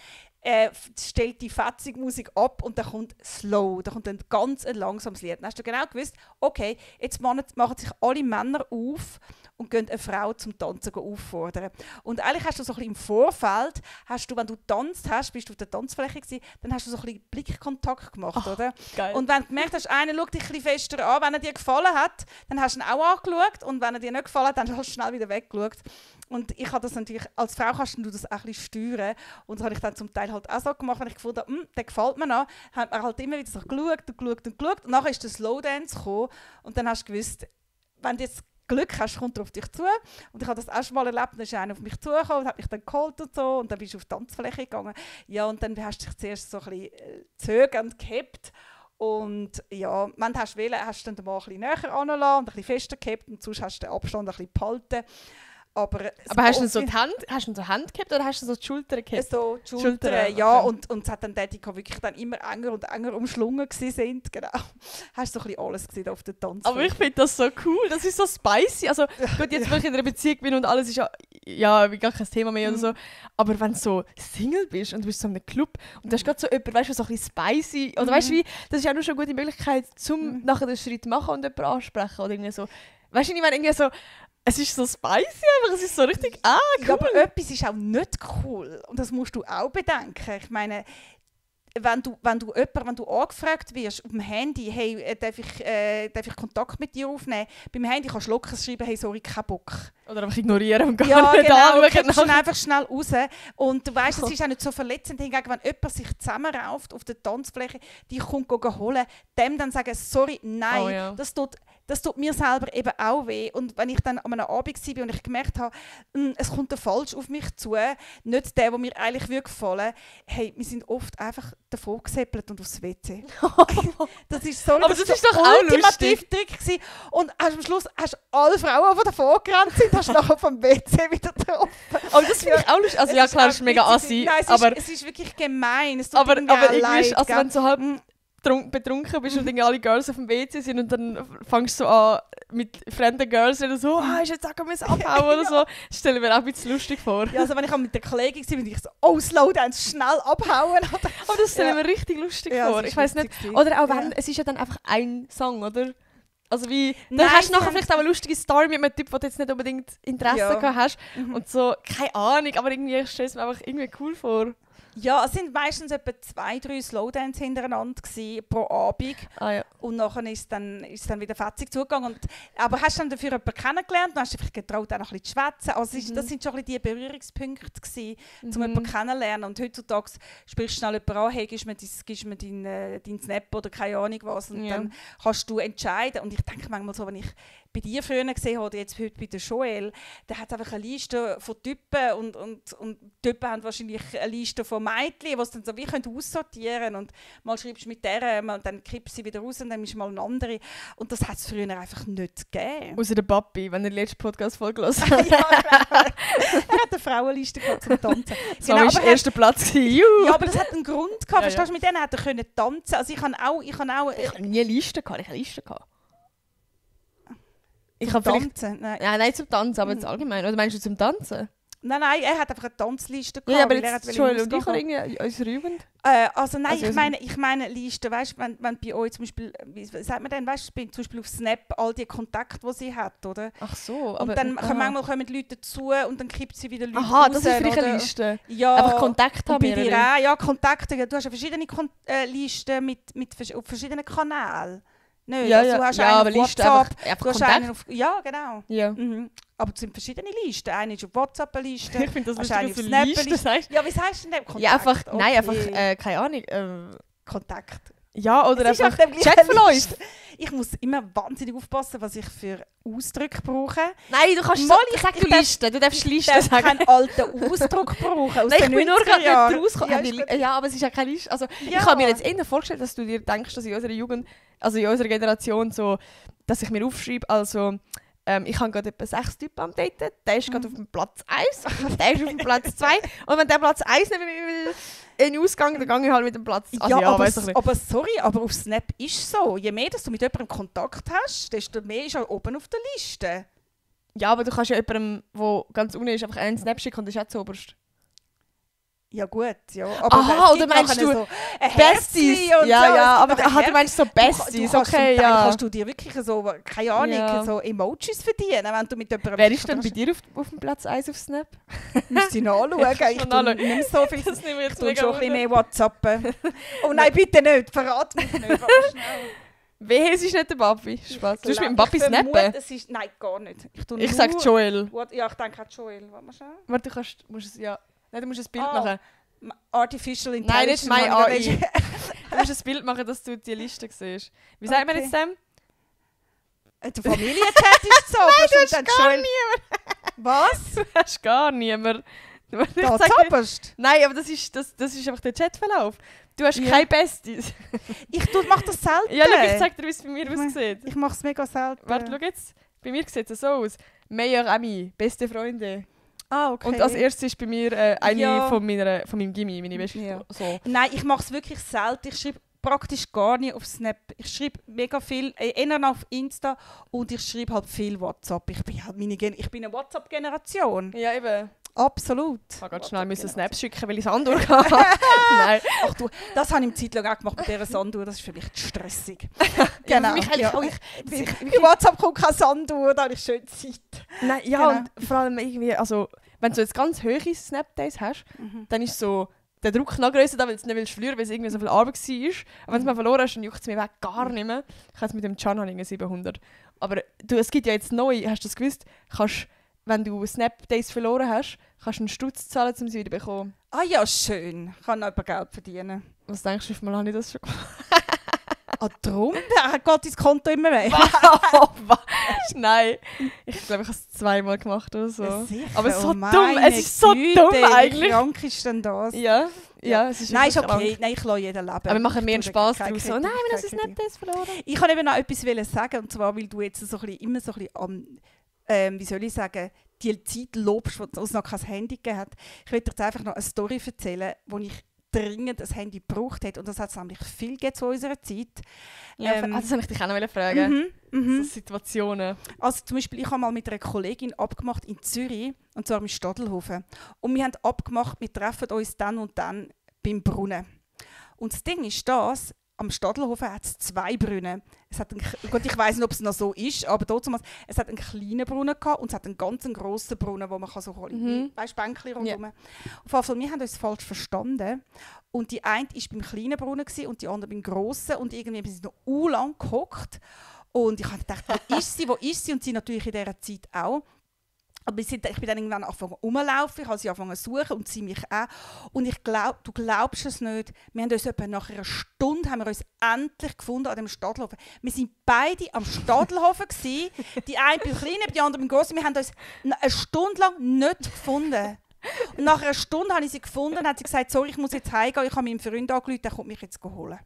stellt die fetzige Musik ab und dann kommt Slow, da kommt ein ganz langsames Lied. Dann hast du genau gewusst, okay, jetzt machen sich alle Männer auf und gehen eine Frau zum Tanzen auffordern. Und eigentlich hast du so ein bisschen im Vorfeld, wenn du getanzt hast, bist du auf der Tanzfläche gewesen, dann hast du so ein bisschen Blickkontakt gemacht, oder? Geil. Und wenn du gemerkt hast, einer schaut dich ein bisschen fester an, wenn er dir gefallen hat, dann hast du ihn auch angeschaut und wenn er dir nicht gefallen hat, dann hast du schnell wieder weggeschaut. Und ich habe das natürlich, als Frau kannst du das auch ein bisschen steuern. Und das habe ich dann zum Teil halt auch so gemacht, wenn ich gefunden habe, der gefällt mir noch, hat man halt immer wieder so geschaut. Und nachher ist der Slowdance gekommen und dann hast du gewusst, wenn du jetzt Glück hast, kommt er auf dich zu. Und ich habe das auch schon mal erlebt, dann ist einer auf mich zugekommen und hat mich dann geholt und so. Und dann bist du auf die Tanzfläche gegangen. Ja, und dann hast du dich zuerst so ein bisschen zögernd gehabt. Und ja, wenn du willst, hast du dann mal ein bisschen näher herangelassen und ein bisschen fester gehabt. Und sonst hast du den Abstand ein bisschen behalten. Aber hast du so die Hand gehabt oder hast du so die Schultern gehabt? So die Schultern, ja. Okay. Und es hat dann die wirklich dann immer enger und enger umschlungen sind. Genau. Hast du so ein bisschen alles gesehen auf der Tanzfläche. Aber ich finde das so cool, das ist so spicy. Also gut, jetzt, wenn ich in einer Beziehung bin und alles ist ja wie gar kein Thema mehr oder so. Aber wenn du so Single bist und du bist so in einem Club und du hast gerade so jemanden, weißt du, so ein bisschen spicy, oder weißt du wie, das ist ja nur schon eine gute Möglichkeit, zum nachher den Schritt machen und jemanden ansprechen oder irgendwie so. Weißt du, ich meine irgendwie so, es ist so spicy, aber es ist so richtig cool. Ja, aber etwas ist auch nicht cool. Und das musst du auch bedenken. Ich meine, wenn du angefragt wirst auf dem Handy, hey, darf ich Kontakt mit dir aufnehmen? Beim Handy kannst du locker schreiben, hey, sorry, kein Bock. Oder einfach ignorieren und gar nicht anschauen. Ja, genau, du einfach schnell raus. Und du weißt, es ist auch nicht so verletzend. Hingegen, wenn jemand sich zusammenrauft auf der Tanzfläche, die kommt holen, dem dann sagen, sorry, nein, das tut mir selber eben auch weh. Und wenn ich dann an einem Abend war und ich gemerkt habe, es kommt der Falsch auf mich zu, nicht der mir eigentlich gefallen, hey, wir sind oft einfach davon gesäppelt und aufs WC. Das ist so, aber das ist doch auch ultimativ Trick gewesen. Und am Schluss hast du alle Frauen, die davon gerannt sind, hast du nachher vom WC wieder getroffen. Aber das finde ich auch lustig. Also ja, klar, es ist mega assi. Nein, es ist wirklich gemein. Es tut aber irgendwie leid, also wenn du so halb betrunken bist und irgendwie alle Girls auf dem WC sind und dann fängst du so an mit fremden Girls oder so, ist jetzt sagen wir es abhauen oder so. Das stelle ich mir auch ein bisschen lustig vor. Ja, also wenn ich mit der Kollegin war, bin ich so, slow dance, schnell abhauen. Aber das stelle ich mir richtig lustig vor. Ich weiß nicht. Oder auch wenn, es ist ja dann einfach ein Song, oder? Also wie, dann hast du nachher vielleicht auch eine lustige Story mit einem Typ, wo du jetzt nicht unbedingt Interesse gehabt hast. Und so, keine Ahnung, aber irgendwie, ich stelle es mir einfach irgendwie cool vor. Ja, es sind meistens etwa 2-3 Slowdance hintereinander pro Abend. Ah, ja. Und nachher ist es dann wieder fetzig zugegangen. Aber hast du dann dafür jemanden kennengelernt und hast dich getraut, auch noch ein bisschen zu schwätzen? Also das sind schon ein bisschen die Berührungspunkte gewesen, um jemanden kennenzulernen. Und heutzutage sprichst du schnell jemanden an, hey, gibst mir deinen Snap oder keine Ahnung was. Und dann kannst du entscheiden. Und ich denke manchmal so, wenn ich bei dir früher gesehen habe, oder jetzt heute bei der Joel, der hat einfach eine Liste von Typen und Typen haben wahrscheinlich eine Liste von Mädchen, die sie dann so wie aussortieren können. Und mal schreibst du mit der, dann kippst du sie wieder raus und dann ist mal eine andere. Und das hat es früher einfach nicht gegeben. Außer der Papi, wenn er die letzte Podcast-Folge gehört hat. Ja, genau. Er hat eine Frauenliste gehabt zum Tanzen. So war der erste Platz. Ja, aber das hat einen Grund gehabt. Verstehst du, mit denen hat er tanzen. Also ich habe nie Liste gehabt. Ich habe Liste gehabt. Zum Tanzen? Nein. Ja, nein, zum Tanzen, aber jetzt allgemein. Oder meinst du zum Tanzen? Nein, er hat einfach eine Tanzliste gehabt. Ja, aber jetzt Joel und ich haben irgendwie in unserer Jugend. Ich meine Liste, weißt du, wenn bei euch zum Beispiel, wie sagt man denn, weißt du, zum Beispiel auf Snap all die Kontakte, die sie hat, oder? Ach so, aber... Und dann manchmal kommen die Leute dazu und dann kippt sie wieder Leute raus. Das ist vielleicht oder? eine Liste. Ja. Einfach Kontakte haben wir. Ja, Kontakte. Du hast ja verschiedene Listen auf verschiedenen Kanälen. Nicht? Ja, also, du hast einen aber auf Liste WhatsApp, einfach du hast einen auf, ja, genau. Ja. Aber es sind verschiedene Listen. Eine ist auf WhatsApp eine Liste. Ich finde das lustig, auf Snap eine Liste. Ja, wie sagst du denn? Kontakt? Ja, einfach, okay. nein, einfach, keine Ahnung. Kontakt. Ja, oder es einfach Chatverläufe. Ich muss immer wahnsinnig aufpassen, was ich für Ausdrücke brauche. Nein, du kannst Liste. Du darfst Liste sagen. Keinen alten Ausdruck brauchen aus Nein, den ich bin nur gerade nicht rausgekommen. Ja, aber es ist ja keine Liste. Also, ich habe mir jetzt eher vorgestellt, dass du dir denkst, dass in unserer Jugend, also in unserer Generation, so, dass ich mir aufschreibe, also ich habe gerade etwa 6 Typen am Daten, der ist gerade auf dem Platz 1, der ist auf dem Platz 2 und wenn der Platz 1 nicht mehr in den Ausgang, dann gehe ich halt mit dem Platz. Also, aber sorry, aber auf Snap ist es so, je mehr dass du mit jemandem Kontakt hast, desto mehr ist er oben auf der Liste. Ja, aber du kannst ja jemandem, der ganz unten ist, einfach einen Snap schicken und das ist auch zuoberst. Ja gut, ja. Aber aha, oder meinst du so Besties? Und ja, so. Ja, aber du meinst so Besties, okay, ja. Kannst du dir wirklich so, keine Ahnung, so Emojis verdienen, wenn du mit jemandem... Wer ist denn bei dir auf dem Platz 1 auf Snap? Müsste ich nachschauen. Ich tue nicht so viel. Ich tue schon ein bisschen mehr WhatsApp. Oh nein, bitte nicht, verrat mich nicht. Wehe, es ist nicht der Papi. Spaß. Du hast mit dem Papi snappen? Nein, gar nicht. Ich sage Joel. Ja, ich denke auch Joel. Warte mal schnell. Warte, du musst es ja... Nein, du musst ein Bild machen. Artificial Intelligence. Nein, nicht mein AI. Du musst ein Bild machen, dass du die Liste siehst. Wie sagt man jetzt dem? Der Familienchat ist so. Nein, du hast gar niemand. Was? Du hast gar niemand. Da zappest? Nein, aber das ist einfach der Chatverlauf. Du hast keine Besties. Ich mache das selten. Ja, schau, ich zeig dir, wie es bei mir aussieht. Ich mache es mega selten. Warte, schau jetzt. Bei mir sieht es so aus. Meilleur Ami, beste Freunde. Ah, okay. Und als erstes ist bei mir eine von meinem Gimmi, meine beste. Ja. So. Nein, ich mache es wirklich selten. Ich schreibe praktisch gar nicht auf Snap. Ich schreibe mega viel, eher auf Insta und ich schreibe halt viel WhatsApp. Ich bin eine WhatsApp-Generation. Ja, eben. Absolut. Ich habe ganz schnell Snaps schicken, weil ich Sandur hatte. Nein. Ach du, das habe ich im Zeitlang auch gemacht mit dieser Sandur. Das ist für mich stressig. Genau. Ja, bei WhatsApp kommt kein Sandur, da habe ich schön Zeit. Nein, ja, genau. Und vor allem irgendwie, also, wenn du jetzt ganz hohe Snap-Days hast, dann ist so der Druck noch grösser, weil du es nicht verlieren willst, weil es irgendwie so viel Arbeit war. Aber wenn du es mal verloren hast, dann juckt es mir weg gar nicht mehr. Ich habe mit dem Can 700. Aber es gibt ja jetzt neu, hast du das gewusst, wenn du Snap-Days verloren hast, kannst du einen Stutz zahlen, um sie wieder zu bekommen. Ah ja, schön. Ich kann noch Geld verdienen. Was denkst du, wie viel Mal habe ich das schon gemacht? Darum? Geht dein Konto immer weg? Nein. Ich glaube, ich habe es 2-mal gemacht oder so. Ja, sicher. Aber es ist so dumm. Es ist so dumm eigentlich. Wie krank ist denn das? Ja, es ist nein, ist okay. Nein, ich lasse jeden leben. Aber wir machen mehr einen Spass daraus. So, nein, wir haben Snap-Days verloren. Ich kann eben noch etwas sagen, und zwar, weil du jetzt immer so ein bisschen am... wie soll ich sagen, die Zeit lobst, wo es noch kein Handy gegeben hat. Ich will dir jetzt einfach noch eine Story erzählen, wo ich dringend ein Handy gebraucht habe. Und das hat es nämlich viel gegeben zu unserer Zeit. Ja, das wollte ich dich auch noch fragen. So Situationen. Also zum Beispiel, ich habe mal mit einer Kollegin abgemacht in Zürich, und zwar im Stadelhofen. Und wir haben abgemacht, wir treffen uns dann und dann beim Brunnen. Und das Ding ist das, am Stadelhofen hat es 2 Brunnen. Es hat gut, ich weiss nicht, ob es noch so ist, aber damals, es hat einen kleinen Brunnen gehabt und es hat einen ganz grossen Brunnen, wo man kann so weißt, Bänkchen rundherum. Ja. Auf jeden Fall, wir haben uns falsch verstanden. Und die eine war beim kleinen Brunnen und die andere beim grossen. Und irgendwie sind wir noch lang gehockt. Und ich habe gedacht, wo ist sie, wo ist sie? Und sie natürlich in dieser Zeit auch. Aber ich bin dann irgendwann angefangen rumlaufen, ich habe sie angefangen zu suchen und sie mich auch. Und du glaubst es nicht, wir haben uns etwa nach einer Stunde haben wir uns endlich gefunden an dem Stadelhofen. Wir waren beide am Stadelhofen gewesen, die eine beim Kleinen, die andere beim Grossen. Wir haben uns eine Stunde lang nicht gefunden. Und nach einer Stunde habe ich sie gefunden und hat sie gesagt, sorry, ich muss jetzt heimgehen, ich habe meinen Freund angerufen, der kommt mich jetzt holen.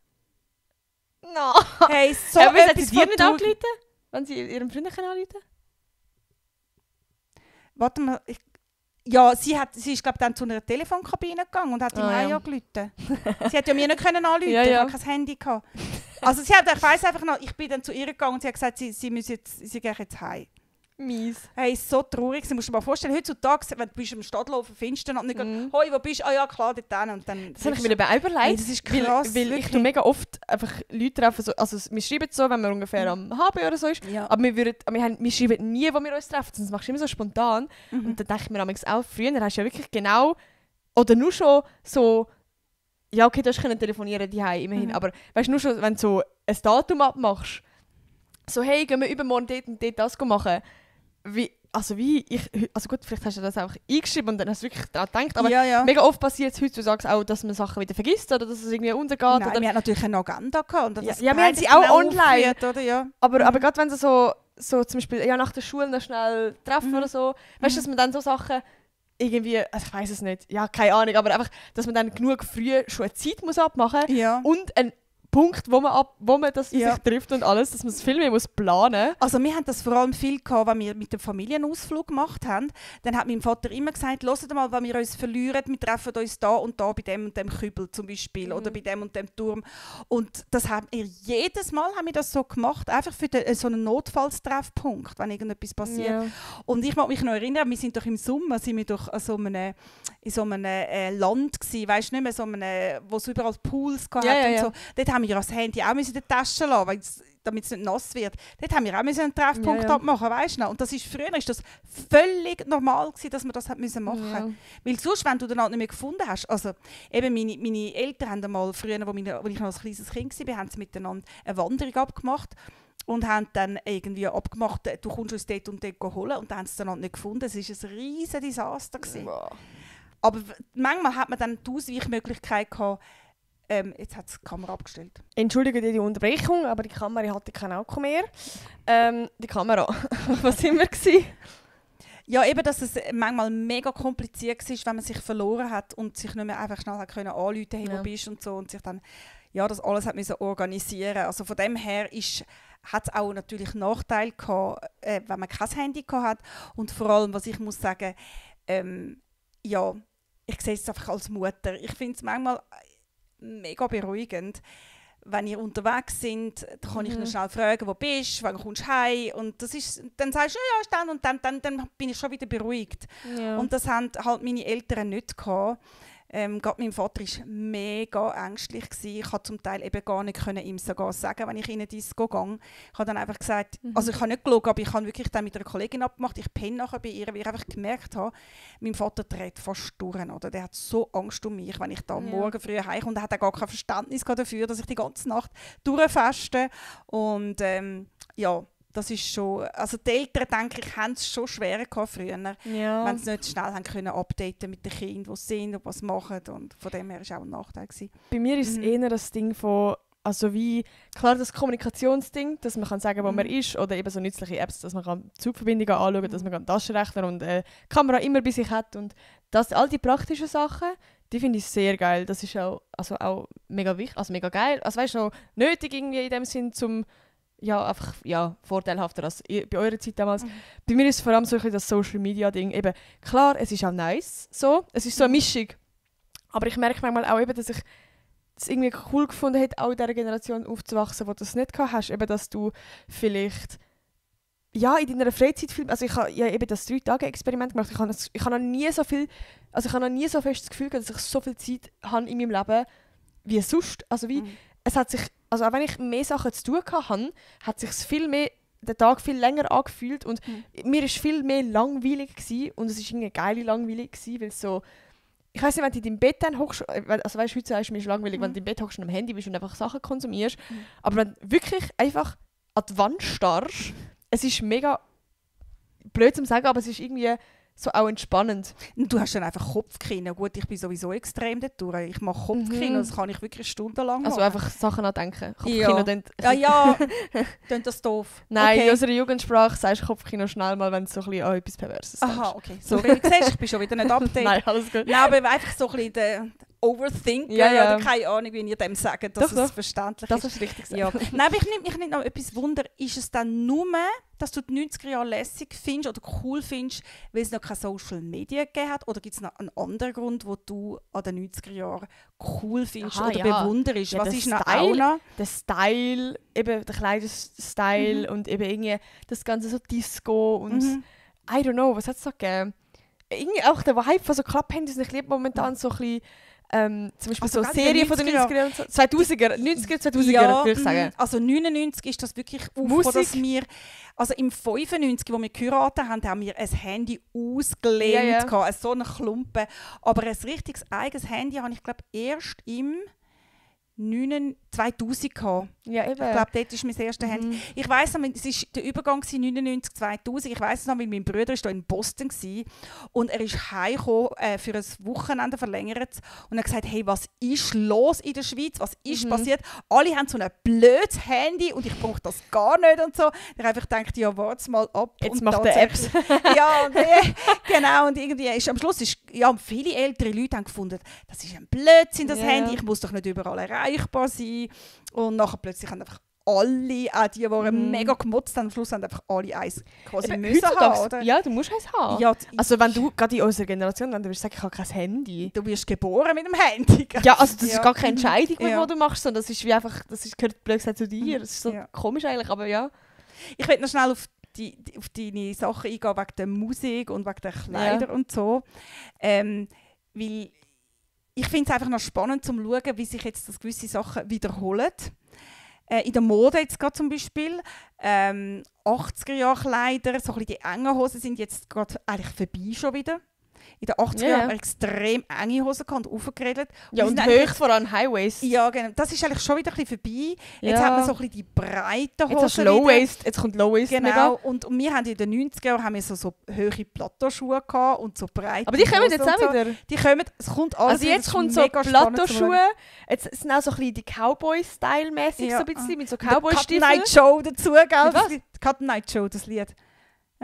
No. Hey, so aber hat etwas sie dir nicht angerufen? Wenn sie ihrem Freund anrufen? Warte mal, ja, sie ist glaube dann zu einer Telefonkabine gegangen und hat ihm angerufen. Sie hat ja mir nicht anrufen, ja. Ich hatte kein Handy gehabt. Also ich weiss einfach noch, ich bin dann zu ihr gegangen und sie hat gesagt, sie gehen jetzt heim. Mies. Hey, so traurig. Sie musst dir mal vorstellen, heutzutage, wenn du bist im Stadtlaufen findest du dann nicht «Hoi, wo bist du?» «Ah ja, klar, dort hin.» und dann das habe ich mir eben auch überlegt. Hey, das ist krass. Weil ich tue mega oft einfach Leute treffen, also wir schreiben so, wenn man ungefähr am HB oder so ist, Ja. aber wir schreiben nie, wo wir uns treffen, sonst machst du immer so spontan. Und dann denke ich mir manchmal auch, früher hast du ja wirklich genau, oder nur schon so, ja okay, du hast telefonieren daheim immerhin, aber weißt du, nur schon, wenn du so ein Datum abmachst, so hey, gehen wir übermorgen dort und dort das machen, also gut, vielleicht hast du das einfach eingeschrieben und dann hast du wirklich daran gedacht, aber ja. mega oft passiert es heutzutage auch, dass man Sachen wieder vergisst oder dass es irgendwie untergeht. Nein, oder wir hatten natürlich eine Agenda gehabt. Und ja, wir haben sie auch online. Aufgeführt, oder? Ja. Aber gerade wenn sie so zum Beispiel nach der Schule noch schnell treffen oder so, weißt du, dass man dann so Sachen irgendwie, also ich weiß es nicht, ja, keine Ahnung, aber einfach, dass man dann genug früh schon eine Zeit muss abmachen Ja. und einen Punkt, wo man das sich trifft und alles, dass man es viel mehr muss planen. Also wir haben das vor allem viel gehabt, wenn wir mit dem Familienausflug gemacht haben. Dann hat mein Vater immer gesagt, hört mal, wenn wir uns verlieren, wir treffen uns da und da bei dem und dem Kübel zum Beispiel oder bei dem und dem Turm. Und das haben wir jedes Mal haben wir das so gemacht, einfach für so einen Notfallstreffpunkt, wenn irgendetwas passiert. Ja. Und ich mag mich noch erinnern, wir sind doch im Sommer sind wir doch in so einem Land gewesen, weißt du nicht mehr, so einem, wo es überall Pools gehabt hat und so. Dort haben wir ja das Handy auch in der Tasche lassen, damit es nicht nass wird. Dort haben wir auch einen Treffpunkt abmachen, weißt du noch? Und früher ist das völlig normal gewesen, dass wir das machen mussten. Ja. Weil sonst, wenn du den nicht mehr gefunden hast, also eben meine Eltern haben einmal früher, als ich noch ein kleines Kind war, haben sie miteinander eine Wanderung abgemacht und haben dann irgendwie abgemacht, du kommst uns dort und dort holen und dann haben sie es nicht gefunden. Es war ein riesiges Desaster gewesen. Wow. Aber manchmal hat man dann die Ausweichmöglichkeit gehabt, jetzt hat die Kamera abgestellt. Entschuldige die Unterbrechung, aber die Kamera hatte keinen Akku mehr. Die Kamera, was sind wir gewesen? Ja, eben, dass es manchmal mega kompliziert war, wenn man sich verloren hat und sich nicht mehr einfach schnell hat können anrufen, hey, wo bist und so, und sich dann das alles hat müssen organisieren. Also von dem her hat es auch natürlich Nachteile gehabt, wenn man kein Handy gehabt hat. Und vor allem, was ich muss sagen, ich sehe es einfach als Mutter. Ich finde es manchmal mega beruhigend. Wenn ihr unterwegs sind, dann kann ich noch schnell fragen, wo bist du, wann kommst du heim? Und dann sagst du, ja, dann und dann bin ich schon wieder beruhigt. Ja. Und das haben halt meine Eltern nicht gehabt. Gerade mein Vater war mega ängstlich. Ich konnte zum Teil eben gar nicht ihm sogar sagen, wenn ich in eine Disco gehe. Ich habe dann einfach gesagt, also ich habe nicht gelogen, aber ich habe wirklich dann mit einer Kollegin abgemacht, ich penne nachher bei ihr, weil ich einfach gemerkt habe, mein Vater dreht fast durch. Oder? Der hat so Angst um mich, wenn ich da morgen früh heimkomme. Und er hat auch gar kein Verständnis dafür, dass ich die ganze Nacht durchfeste. Und das ist schon, also die Eltern, denke ich, haben es schon schwerer gehabt früher, wenn sie nicht schnell haben können updaten mit den Kindern, wo sie sind und was machen. Und von dem her war es auch ein Nachteil gewesen. Bei mir ist es eher das Ding von, also wie, klar das Kommunikationsding, dass man kann sagen, wo man ist, oder eben so nützliche Apps, dass man kann Zugverbindungen anschauen kann, dass man einen Taschenrechner und Kamera immer bei sich hat. Und all die praktischen Sachen, die finde ich sehr geil. Das ist auch mega wichtig, also mega geil. Also weißt du, noch nötig irgendwie in dem Sinn zum vorteilhafter als bei eurer Zeit damals. Bei mir ist es vor allem so ein bisschen das Social-Media-Ding. Eben, klar, es ist auch nice, so. Es ist so eine Mischung. Aber ich merke manchmal auch eben, dass ich es irgendwie cool gefunden hätte, auch in dieser Generation aufzuwachsen, wo du das nicht gehabt hast. Eben, dass du vielleicht in deiner Freizeit viel... Also ich habe eben das 3-Tage-Experiment gemacht. Ich habe noch nie so fest das Gefühl gehabt, dass ich so viel Zeit habe in meinem Leben wie sonst. Also es hat sich... also auch wenn ich mehr Sachen zu tun hatte, hat sich der Tag viel länger angefühlt und mir ist viel mehr langweilig gewesen, und es ist irgendwie geile langweilig gewesen, weil so, ich weiss nicht, wenn du in deinem Bett dann hockst, also weißt du, heute sagst du, mir ist langweilig, wenn du im Bett hockst und am Handy bist und einfach Sachen konsumierst, aber wenn du wirklich einfach an die Wand starrst, es ist mega blöd zu sagen, aber es ist irgendwie so auch entspannend. Du hast dann einfach Kopfkino. Gut, ich bin sowieso extrem dort durch. Ich mache Kopfkino, das kann ich wirklich stundenlang machen. Also einfach Sachen andenken. Ja, dann das doof. Nein, okay. in unserer Jugendsprache sagst du Kopfkino schnell mal, wenn du so ein bisschen etwas Perverses sagst. Aha, okay. Sorry, du siehst, ich bin schon wieder nicht updated. Nein, alles gut. Nein, aber einfach so ein bisschen der Overthinker, Ja. oder keine Ahnung, wie ihr dem sagt, dass Doch. es verständlich Das ist. ist richtig gesagt. Ja. Nein, aber ich nehme noch etwas Wunder. Ist es dann nur, dass du die 90er Jahre lässig findest oder cool findest, weil es noch keine Social Media gegeben hat? Oder gibt es noch einen anderen Grund, wo du an den 90er Jahren cool findest oder bewunderst? Ja, was ist noch Style, auch noch? der Style, eben der Kleiderstyle und eben irgendwie das ganze so Disco und I don't know, was hat es noch gegeben? Irgendwie auch der Vibe von so Klapphandys. Ich liebe momentan so ein bisschen zum Beispiel Also so Serien von den 90er Jahren. 2000er, 90er, 2000er Ja, würde ich sagen. also 99 ist das wirklich Musik. dass wir, also im 95, wo wir geheiratet haben, haben wir ein Handy ausgelehnt, Ja. gehabt, so eine Klumpe. Aber ein richtiges eigenes Handy habe ich glaube erst im 2000 gehabt. Ja, eben. Ich glaube, dort ist mein erstes Handy. Ich weiss noch, es war der Übergang 99, 2000. Ich weiss es noch, weil mein Bruder war in Boston war und er ist heimgekommen für ein Wochenende verlängert und hat gesagt, hey, was ist los in der Schweiz? Was ist passiert? Alle haben so ein blödes Handy und ich brauche das gar nicht und so. Ich einfach gedacht, ja, warte mal ab. Jetzt und macht er Apps. Ja, und, genau. Und irgendwie ist am Schluss viele ältere Leute haben gefunden, das ist ein Blödsinn, das Handy. Ich muss doch nicht überall erreichbar sein. Und nachher plötzlich haben einfach alle, auch die mega gemotzt haben, am Schluss haben einfach alle eins quasi müssen haben, oder? Ja, du musst eins haben. Ja, also wenn du, gerade in unserer Generation, wenn du würdest sagen, ich habe kein Handy. du wirst geboren mit dem Handy. Ja, also das Ja. ist gar keine Entscheidung, Ja. die du machst, sondern das ist wie einfach, gehört blöd gesagt zu dir. Das ist so komisch eigentlich, aber ja. Ich will noch schnell auf deine Sachen eingehen, wegen der Musik und wegen der Kleider und so. Weil ich finde es einfach noch spannend, zu schauen, wie sich jetzt das gewisse Sachen wiederholen. In der Mode jetzt gerade zum Beispiel. 80er-Jahre-Kleider, so ein bisschen die engen Hosen sind jetzt gerade eigentlich vorbei schon wieder. In den 80er Jahren haben wir extrem enge Hosen gehabt und aufgeredet. Ja, und hoch vor allem Highwaist. Ja, genau. Das ist eigentlich schon wieder ein bisschen vorbei. Ja. Jetzt hat man so ein bisschen die breiten Hosen. Jetzt hast du Low-Waist, jetzt kommt Low-Waist Genau. mega. Und wir haben in den 90er Jahren haben wir so hohe Plateauschuhe gehabt und so breite Aber die kommen Hosen jetzt und auch so. wieder. Die kommen, es kommt alles Also wieder. jetzt Das kommt ist so mega spannend zu Plateauschuhe, schauen. jetzt sind auch so ein bisschen die Cowboy-Style-mäßig so ein bisschen, mit so Der Cotton Cowboy-Stiefeln. Night Show dazu, gell? Mit was? Cotton Night Show, das Lied.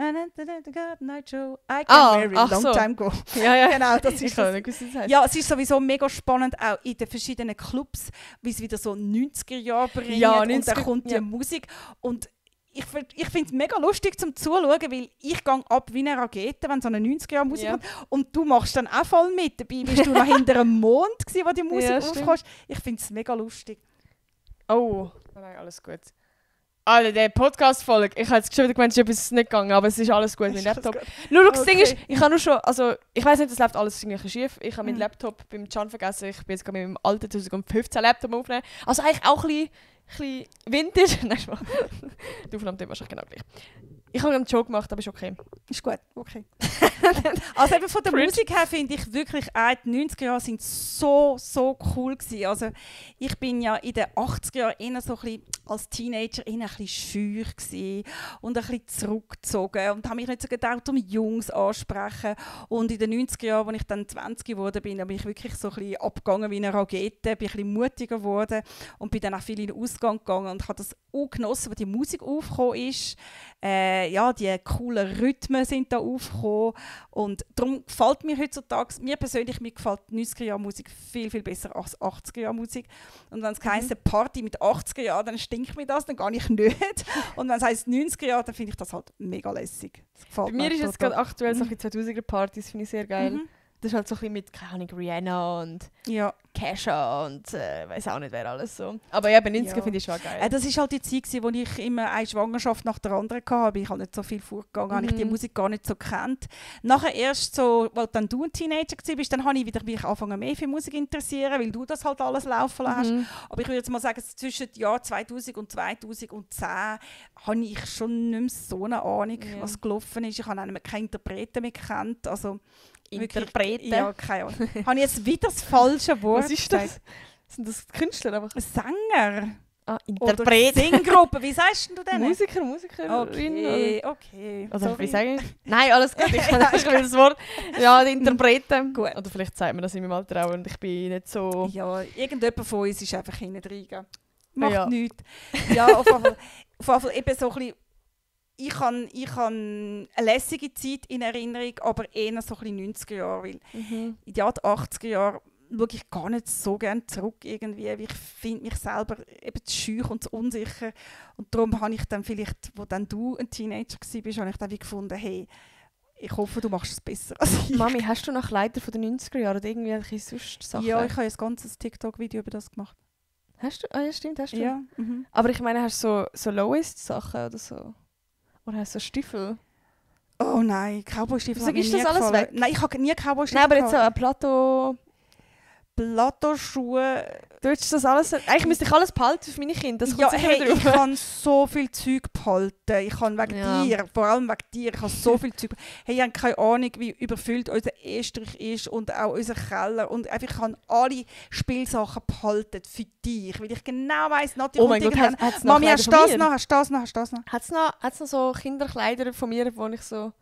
Cotton Night Show, I can marry ach long so. time ago. Ja. Genau, das ist Ich kann das. nicht wissen, was das heisst. Ja, es ist sowieso mega spannend, auch in den verschiedenen Clubs, wie es wieder so 90er Jahre bringt Ja, und dann 90er, kommt die ja. Musik. Und ich finde es mega lustig zum Zuschauen, weil ich gehe ab wie eine Rakete, wenn so eine 90er-Jahre-Musik Ja. kommt. Und du machst dann auch voll mit. Dabei bist du noch hinter einem Mond, gewesen, wo die Musik Ja, aufkommt. Ich finde es mega lustig. Oh, nein, alles gut. Alter, der Podcast-Folge, ich habe jetzt schon wieder gemeint, etwas ist nicht gegangen, aber es ist alles gut mit dem Laptop. Nur das Ding ist, ich habe nur schon, also ich weiß nicht, das läuft alles irgendwie schief. Ich habe meinen Laptop beim Can vergessen, ich bin jetzt gerade mit meinem alten 2015 Laptop aufnehmen. Also eigentlich auch ein bisschen Vintage. Nein, Spaß. Die Aufnahme ist wahrscheinlich genau gleich. Ich habe einen Joke gemacht, aber ist okay. Ist gut, okay. Also eben von der Cringe. Musik her finde ich wirklich, die 90er Jahre sind so cool gewesen. Also ich bin ja in den 80er Jahren eher so ein bisschen, als Teenager eher ein bisschen scheu gewesen und ein bisschen zurückgezogen und habe mich nicht so gedacht, um Jungs ansprechen. Und in den 90er Jahren, als ich dann 20 geworden bin, bin ich wirklich so ein bisschen abgegangen wie eine Rakete, bin ein bisschen mutiger geworden und bin dann auch viel in den Ausgang gegangen und habe das auch genossen, wo die Musik aufgekommen ist. Die coolen Rhythmen sind da aufgekommen und darum gefällt mir heutzutage, mir persönlich gefällt 90er-Jahre-Musik viel, viel besser als 80er-Jahre-Musik. Und wenn es heisst Party mit 80er Jahren, dann stinkt mir das, dann gar nicht. Und wenn es heisst 90er Jahre, dann finde ich das halt mega lässig. Bei mir ist jetzt gerade aktuell so ein bisschen 2000er-Partys, finde ich sehr geil. Das ist halt so ein bisschen mit, keine Ahnung, Rihanna und Ja. Kesha und weiß auch nicht, wer alles so. Aber ja, bei 90 finde ich schon geil. Das war halt die Zeit, wo ich immer eine Schwangerschaft nach der anderen hatte. Ich habe nicht so viel vorgegangen, habe ich die Musik gar nicht so gekannt. Nachher erst so, als dann du ein Teenager warst, dann habe ich wieder mich angefangen mehr für Musik interessieren, weil du das halt alles laufen lassen hast. Aber ich würde jetzt mal sagen, zwischen dem Jahr 2000 und 2010 habe ich schon nicht mehr so eine Ahnung, was gelaufen ist. Ich habe auch keine Interpreten mehr gekannt. Also, Interpreten? Ja, keine Ahnung. Habe ich jetzt wieder das falsche Wort Was ist das? Sind das Künstler einfach? Sänger? Interpret. Oder Singgruppe, wie sagst du denn? Musikerin. Okay. Oder wie sage ich? Nein, alles gut, ich kann einfach das Wort. Ja, die Interpreten. Gut. Oder vielleicht sagt man das in meinem Alter auch und ich bin nicht so... Ja, irgendjemand von uns ist einfach hinten rein. Macht nichts. Ja, auf jeden Fall eben so ein bisschen... Ich habe eine lässige Zeit in Erinnerung, aber eher so ein bisschen 90er Jahre, weil in den 80er Jahren schaue ich gar nicht so gerne zurück irgendwie. Ich finde mich selber eben zu scheu und zu unsicher. Und darum habe ich dann vielleicht, wo dann du ein Teenager warst, habe ich dann wie gefunden, hey, ich hoffe, du machst es besser als ich. Mami, hast du noch Kleider von den 90er Jahren oder irgendwelche sonst Sachen? Ja, ich habe ein ganzes TikTok-Video über das gemacht. Hast du? Ah ja, stimmt, hast du. Ja. Aber ich meine, hast du so Low-Waist-Sachen oder so? Oder hast du so Stiefel? Oh nein, Cowboy-Stiefel habe ich nie das alles weg? Nein, ich habe nie Cowboy-Stiefel. Nein, aber jetzt so ein Plateau... Plateauschuhe. Du willst das alles... Eigentlich müsste ich alles behalten für meine Kinder. Das Ja, kommt hey, sicher ich kann so viel Zeug behalten. Ich kann wegen dir, vor allem wegen dir, ich habe so viel Zeug. Hey, ich habe keine Ahnung, wie überfüllt unser Estrich ist und auch unser Keller. Und einfach, ich kann alle Spielsachen behalten für dich, weil ich genau weiss, oh mein Gott, hat's noch Mami, hast du das noch? Hast du das noch? Hast du das noch? Hat's noch so Kinderkleider von mir, wo ich so...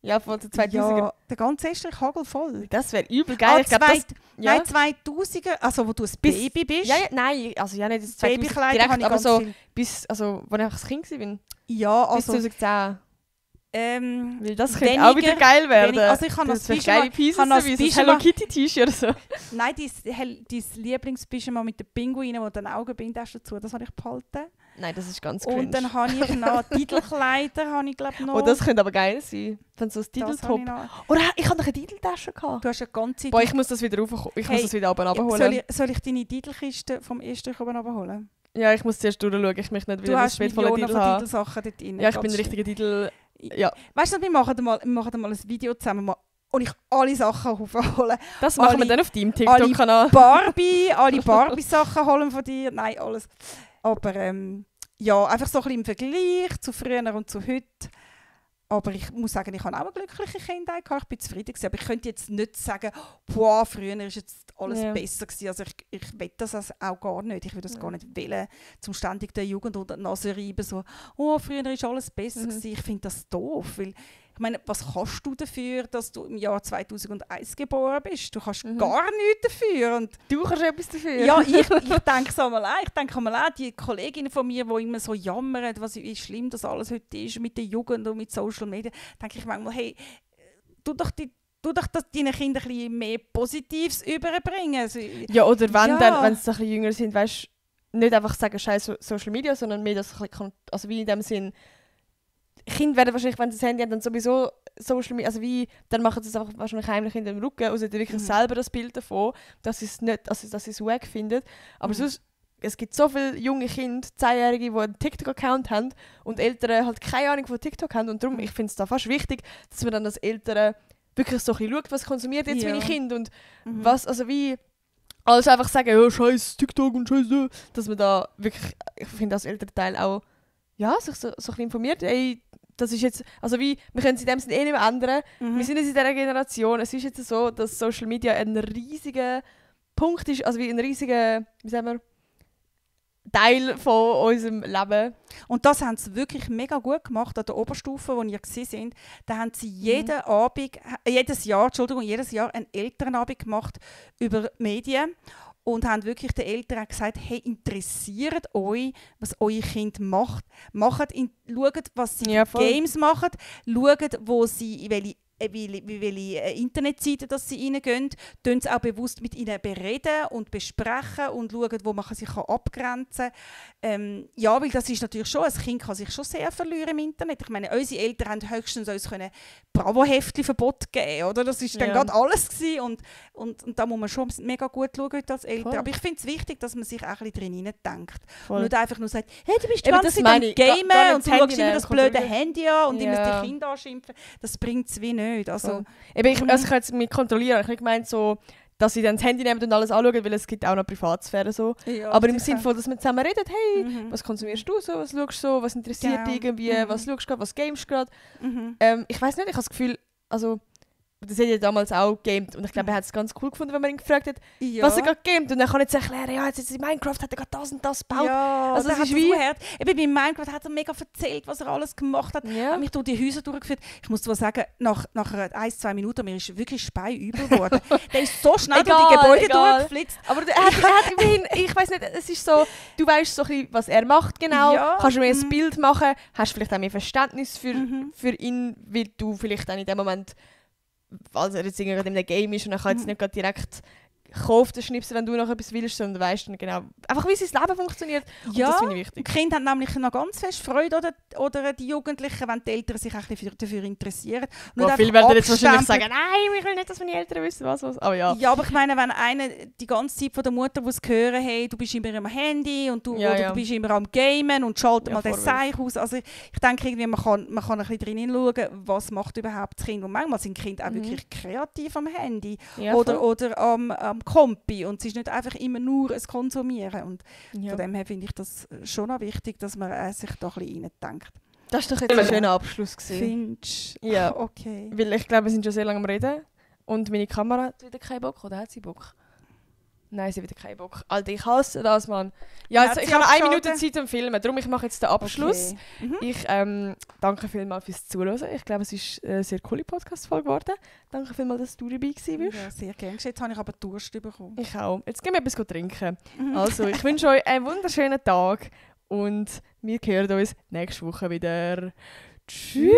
Ja, von den 2000er. Ja, der ganze Estrich hagelvoll. Das wäre übel geil. Ich glaub, Nein, 2000er, also wo du ein Baby bist. Ja, nein, also ja nicht das 2000 Babykleider direkt, habe ich aber ganz so viel. bis, also als ich einfach ein Kind war. Ja, Bis also... 2010. Weil das könnte weniger, auch wieder geil werden. Also ich habe das als geile Pieces, wie so ein Hello Kitty T-Shirt oder so. Nein, dein Lieblingspyjama mit den Pinguinen, wo du eine Augenbinde hast dazu, das habe ich behalten. Nein, das ist ganz cringe. Und dann habe ich noch Titelkleider, habe ich glaube noch. Oh, das könnte aber geil sein. Wenn so ein Titeltop. Oder ich hatte noch eine Titeltasche gehabt. Du hast eine ganze... Boah, ich muss das wieder raufholen. Ich muss das wieder abholen. Soll ich deine Titelkiste vom Estrich oben abholen? Ja, ich muss zuerst durchschauen. Ich möchte nicht wieder ein Bild voller Titel haben. Titelsachen dort rein. Ja, ich bin ein richtiger Titel... Ja. Weißt du, wir machen mal ein Video zusammen und ich alle Sachen aufholen. Das machen wir dann auf deinem TikTok-Kanal. Alle Barbie-Sachen holen von dir. Nein, alles. Aber ja, einfach so ein bisschen im Vergleich zu früher und zu heute. Aber ich muss sagen, ich habe auch eine glückliche Kindheit gehabt. Ich bin zufrieden gewesen. Aber ich könnte jetzt nicht sagen, boah, früher war jetzt alles besser gewesen. Also ich will das auch gar nicht. Ich würde das gar nicht wollen, zum ständig der Jugend unter die Nase reiben. So, oh, früher war alles besser gewesen. Ich finde das doof. Weil, ich meine, was kannst du dafür, dass du im Jahr 2001 geboren bist? Du kannst gar nichts dafür. Und du kannst etwas dafür. Ja, ich denke es einmal auch. Ich denke einmal auch, die Kolleginnen von mir, die immer so jammern, wie schlimm das alles heute ist mit der Jugend und mit Social Media, denke ich manchmal, hey, tu doch das deinen Kindern ein bisschen mehr Positives überbringen. Also, ja, oder wenn sie ein bisschen jünger sind, weißt du, nicht einfach sagen, scheiß Social Media, sondern mehr das ein bisschen, also wie in dem Sinn, Kinder werden wahrscheinlich, wenn sie das Handy haben, dann sowieso Social Media, also wie, dann machen sie es einfach wahrscheinlich heimlich in den Rücken, also wirklich selber das Bild davon, dass sie es nicht, also dass sie es wack finden. Aber sonst, es gibt so viele junge Kinder, 10-Jährige, die einen TikTok-Account haben und Eltern halt keine Ahnung von TikTok haben und darum, ich finde es da fast wichtig, dass man dann als Eltern wirklich so ein bisschen schaut, was konsumiert jetzt meine Kinder und was, also wie, also einfach sagen, ja, scheiß TikTok und scheiß, dass man da wirklich, ich finde als Elternteil auch, ja, sich so ein bisschen informiert, ey, das ist jetzt, also wie, wir können es in dem Sinne eh nicht mehr ändern. Wir sind jetzt in dieser Generation, es ist jetzt so, dass Social Media ein riesiger Punkt ist, also wie ein riesiger, wie sagen wir, Teil von unserem Leben. Und das haben sie wirklich mega gut gemacht an der Oberstufe, wo wir gewesen sind. Da haben sie jedes Jahr einen Elternabend gemacht über Medien. Und haben wirklich den Eltern gesagt, hey, interessiert euch, was euer Kind macht. Schaut, was sie für Games machen. Schaut, welche wie welche Internetseiten dass sie reingehen, tun sie auch bewusst mit ihnen bereden und besprechen und schauen, wo man sich abgrenzen kann. Ja, weil das ist natürlich schon, ein Kind kann sich schon sehr verlieren im Internet. Ich meine, unsere Eltern haben höchstens uns Bravo-Heftli-Verbot geben, oder? Das war dann gerade alles gewesen und da muss man schon mega gut schauen als Eltern. Voll. Aber ich finde es wichtig, dass man sich auch ein bisschen drin denkt. Voll. Und nicht einfach nur sagt, hey, du bist die Eben, ganze das Zeit am meine ich. Gamen Gar nicht und du das schaust Handy immer das nehmen, blöde Handy an und immer Ja. die Kinder anschimpfen. Das bringt es wie nicht. Also, Eben, ich kann jetzt mich kontrollieren. Ich habe gemeint, so, dass sie dann das Handy nehmen und alles anschauen, weil es gibt auch noch Privatsphäre. So. ja, Aber im sicher. Sinne von, dass wir zusammen reden, hey, Mhm. was konsumierst du so, was schaust du so, was interessiert Genau. dich irgendwie, Mhm. was schaust du gerade, was gamest du gerade. Mhm. Ich weiß nicht, ich habe das Gefühl, also, das hat ja damals auch gamed und ich glaube, er hat es ganz cool gefunden, wenn man ihn gefragt hat, Ja. was er gerade gamet. Und dann kann er jetzt erklären, ja, jetzt in Minecraft hat er gerade das und das gebaut. Ja, Also, also es ist wie- Eben bei Minecraft hat er mega erzählt, was er alles gemacht hat. Ja. Hat mich durch die Häuser durchgeführt. Ich muss zwar sagen, nach 1-2 Minuten, mir ist wirklich speiübel geworden. Der ist so schnell durch die Egal, Gebäude egal. durchgeflitzt. Aber er hat immerhin, ich weiß nicht, es ist so, du weißt so ein bisschen, was er macht genau, Ja, kannst du mir ein mhm. Bild machen, hast vielleicht auch mehr Verständnis Mhm. für ihn, weil du vielleicht dann in dem Moment, als er jetzt irgendwie gerade in einem Game ist und er kann jetzt nicht gerade direkt auf den Schnipsel, wenn du noch etwas willst, sondern weißt dann genau, einfach wie sein Leben funktioniert. Und Ja, das finde ich die wichtig. Kinder haben nämlich noch ganz fest Freude, oder die Jugendlichen, wenn die Eltern sich ein bisschen dafür interessieren. Und nicht Viele einfach werden jetzt wahrscheinlich abstempeln. sagen, nein, ich will nicht, dass meine Eltern wissen, was. Aber ja. Ja, aber ich meine, wenn einer die ganze Zeit von der Mutter muss hören, hey, du bist immer am Handy und du, Ja, oder ja. du bist immer am Gamen und schalt Ja, mal den Vorwurf. Seich aus. Also ich denke, irgendwie, man kann ein bisschen drin schauen, was macht überhaupt das Kind. Und manchmal sind Kinder auch Mhm. wirklich kreativ am Handy Ja, oder voll. am Kompi. Und es ist nicht einfach immer nur ein Konsumieren. Und Ja. von dem her finde ich das schon auch wichtig, dass man sich da ein bisschen reindenkt. Das ist doch jetzt ein schöner Abschluss gewesen. Findest du? Ja. Okay. Weil ich glaube, wir sind schon sehr lange am Reden. Und meine Kamera hat wieder keinen Bock, oder hat sie Bock? Nein, sie hat wieder keinen Bock. Alter, ich hasse das, Mann. Ja, Hat also, sie ich habe 1 Minute abgeschaltet? Zeit zum Filmen, darum ich mache jetzt den Abschluss. Okay. Mhm. Ich danke vielmals fürs Zuhören. Ich glaube, es ist eine sehr coole Podcast-Folge geworden. Danke vielmals, dass du dabei gewesen bist. Ja, sehr gerne. Jetzt habe ich aber Durst bekommen. Ich auch. Jetzt gehen wir etwas trinken. Mhm. Also, ich wünsche euch einen wunderschönen Tag und wir hören uns nächste Woche wieder. Tschüss!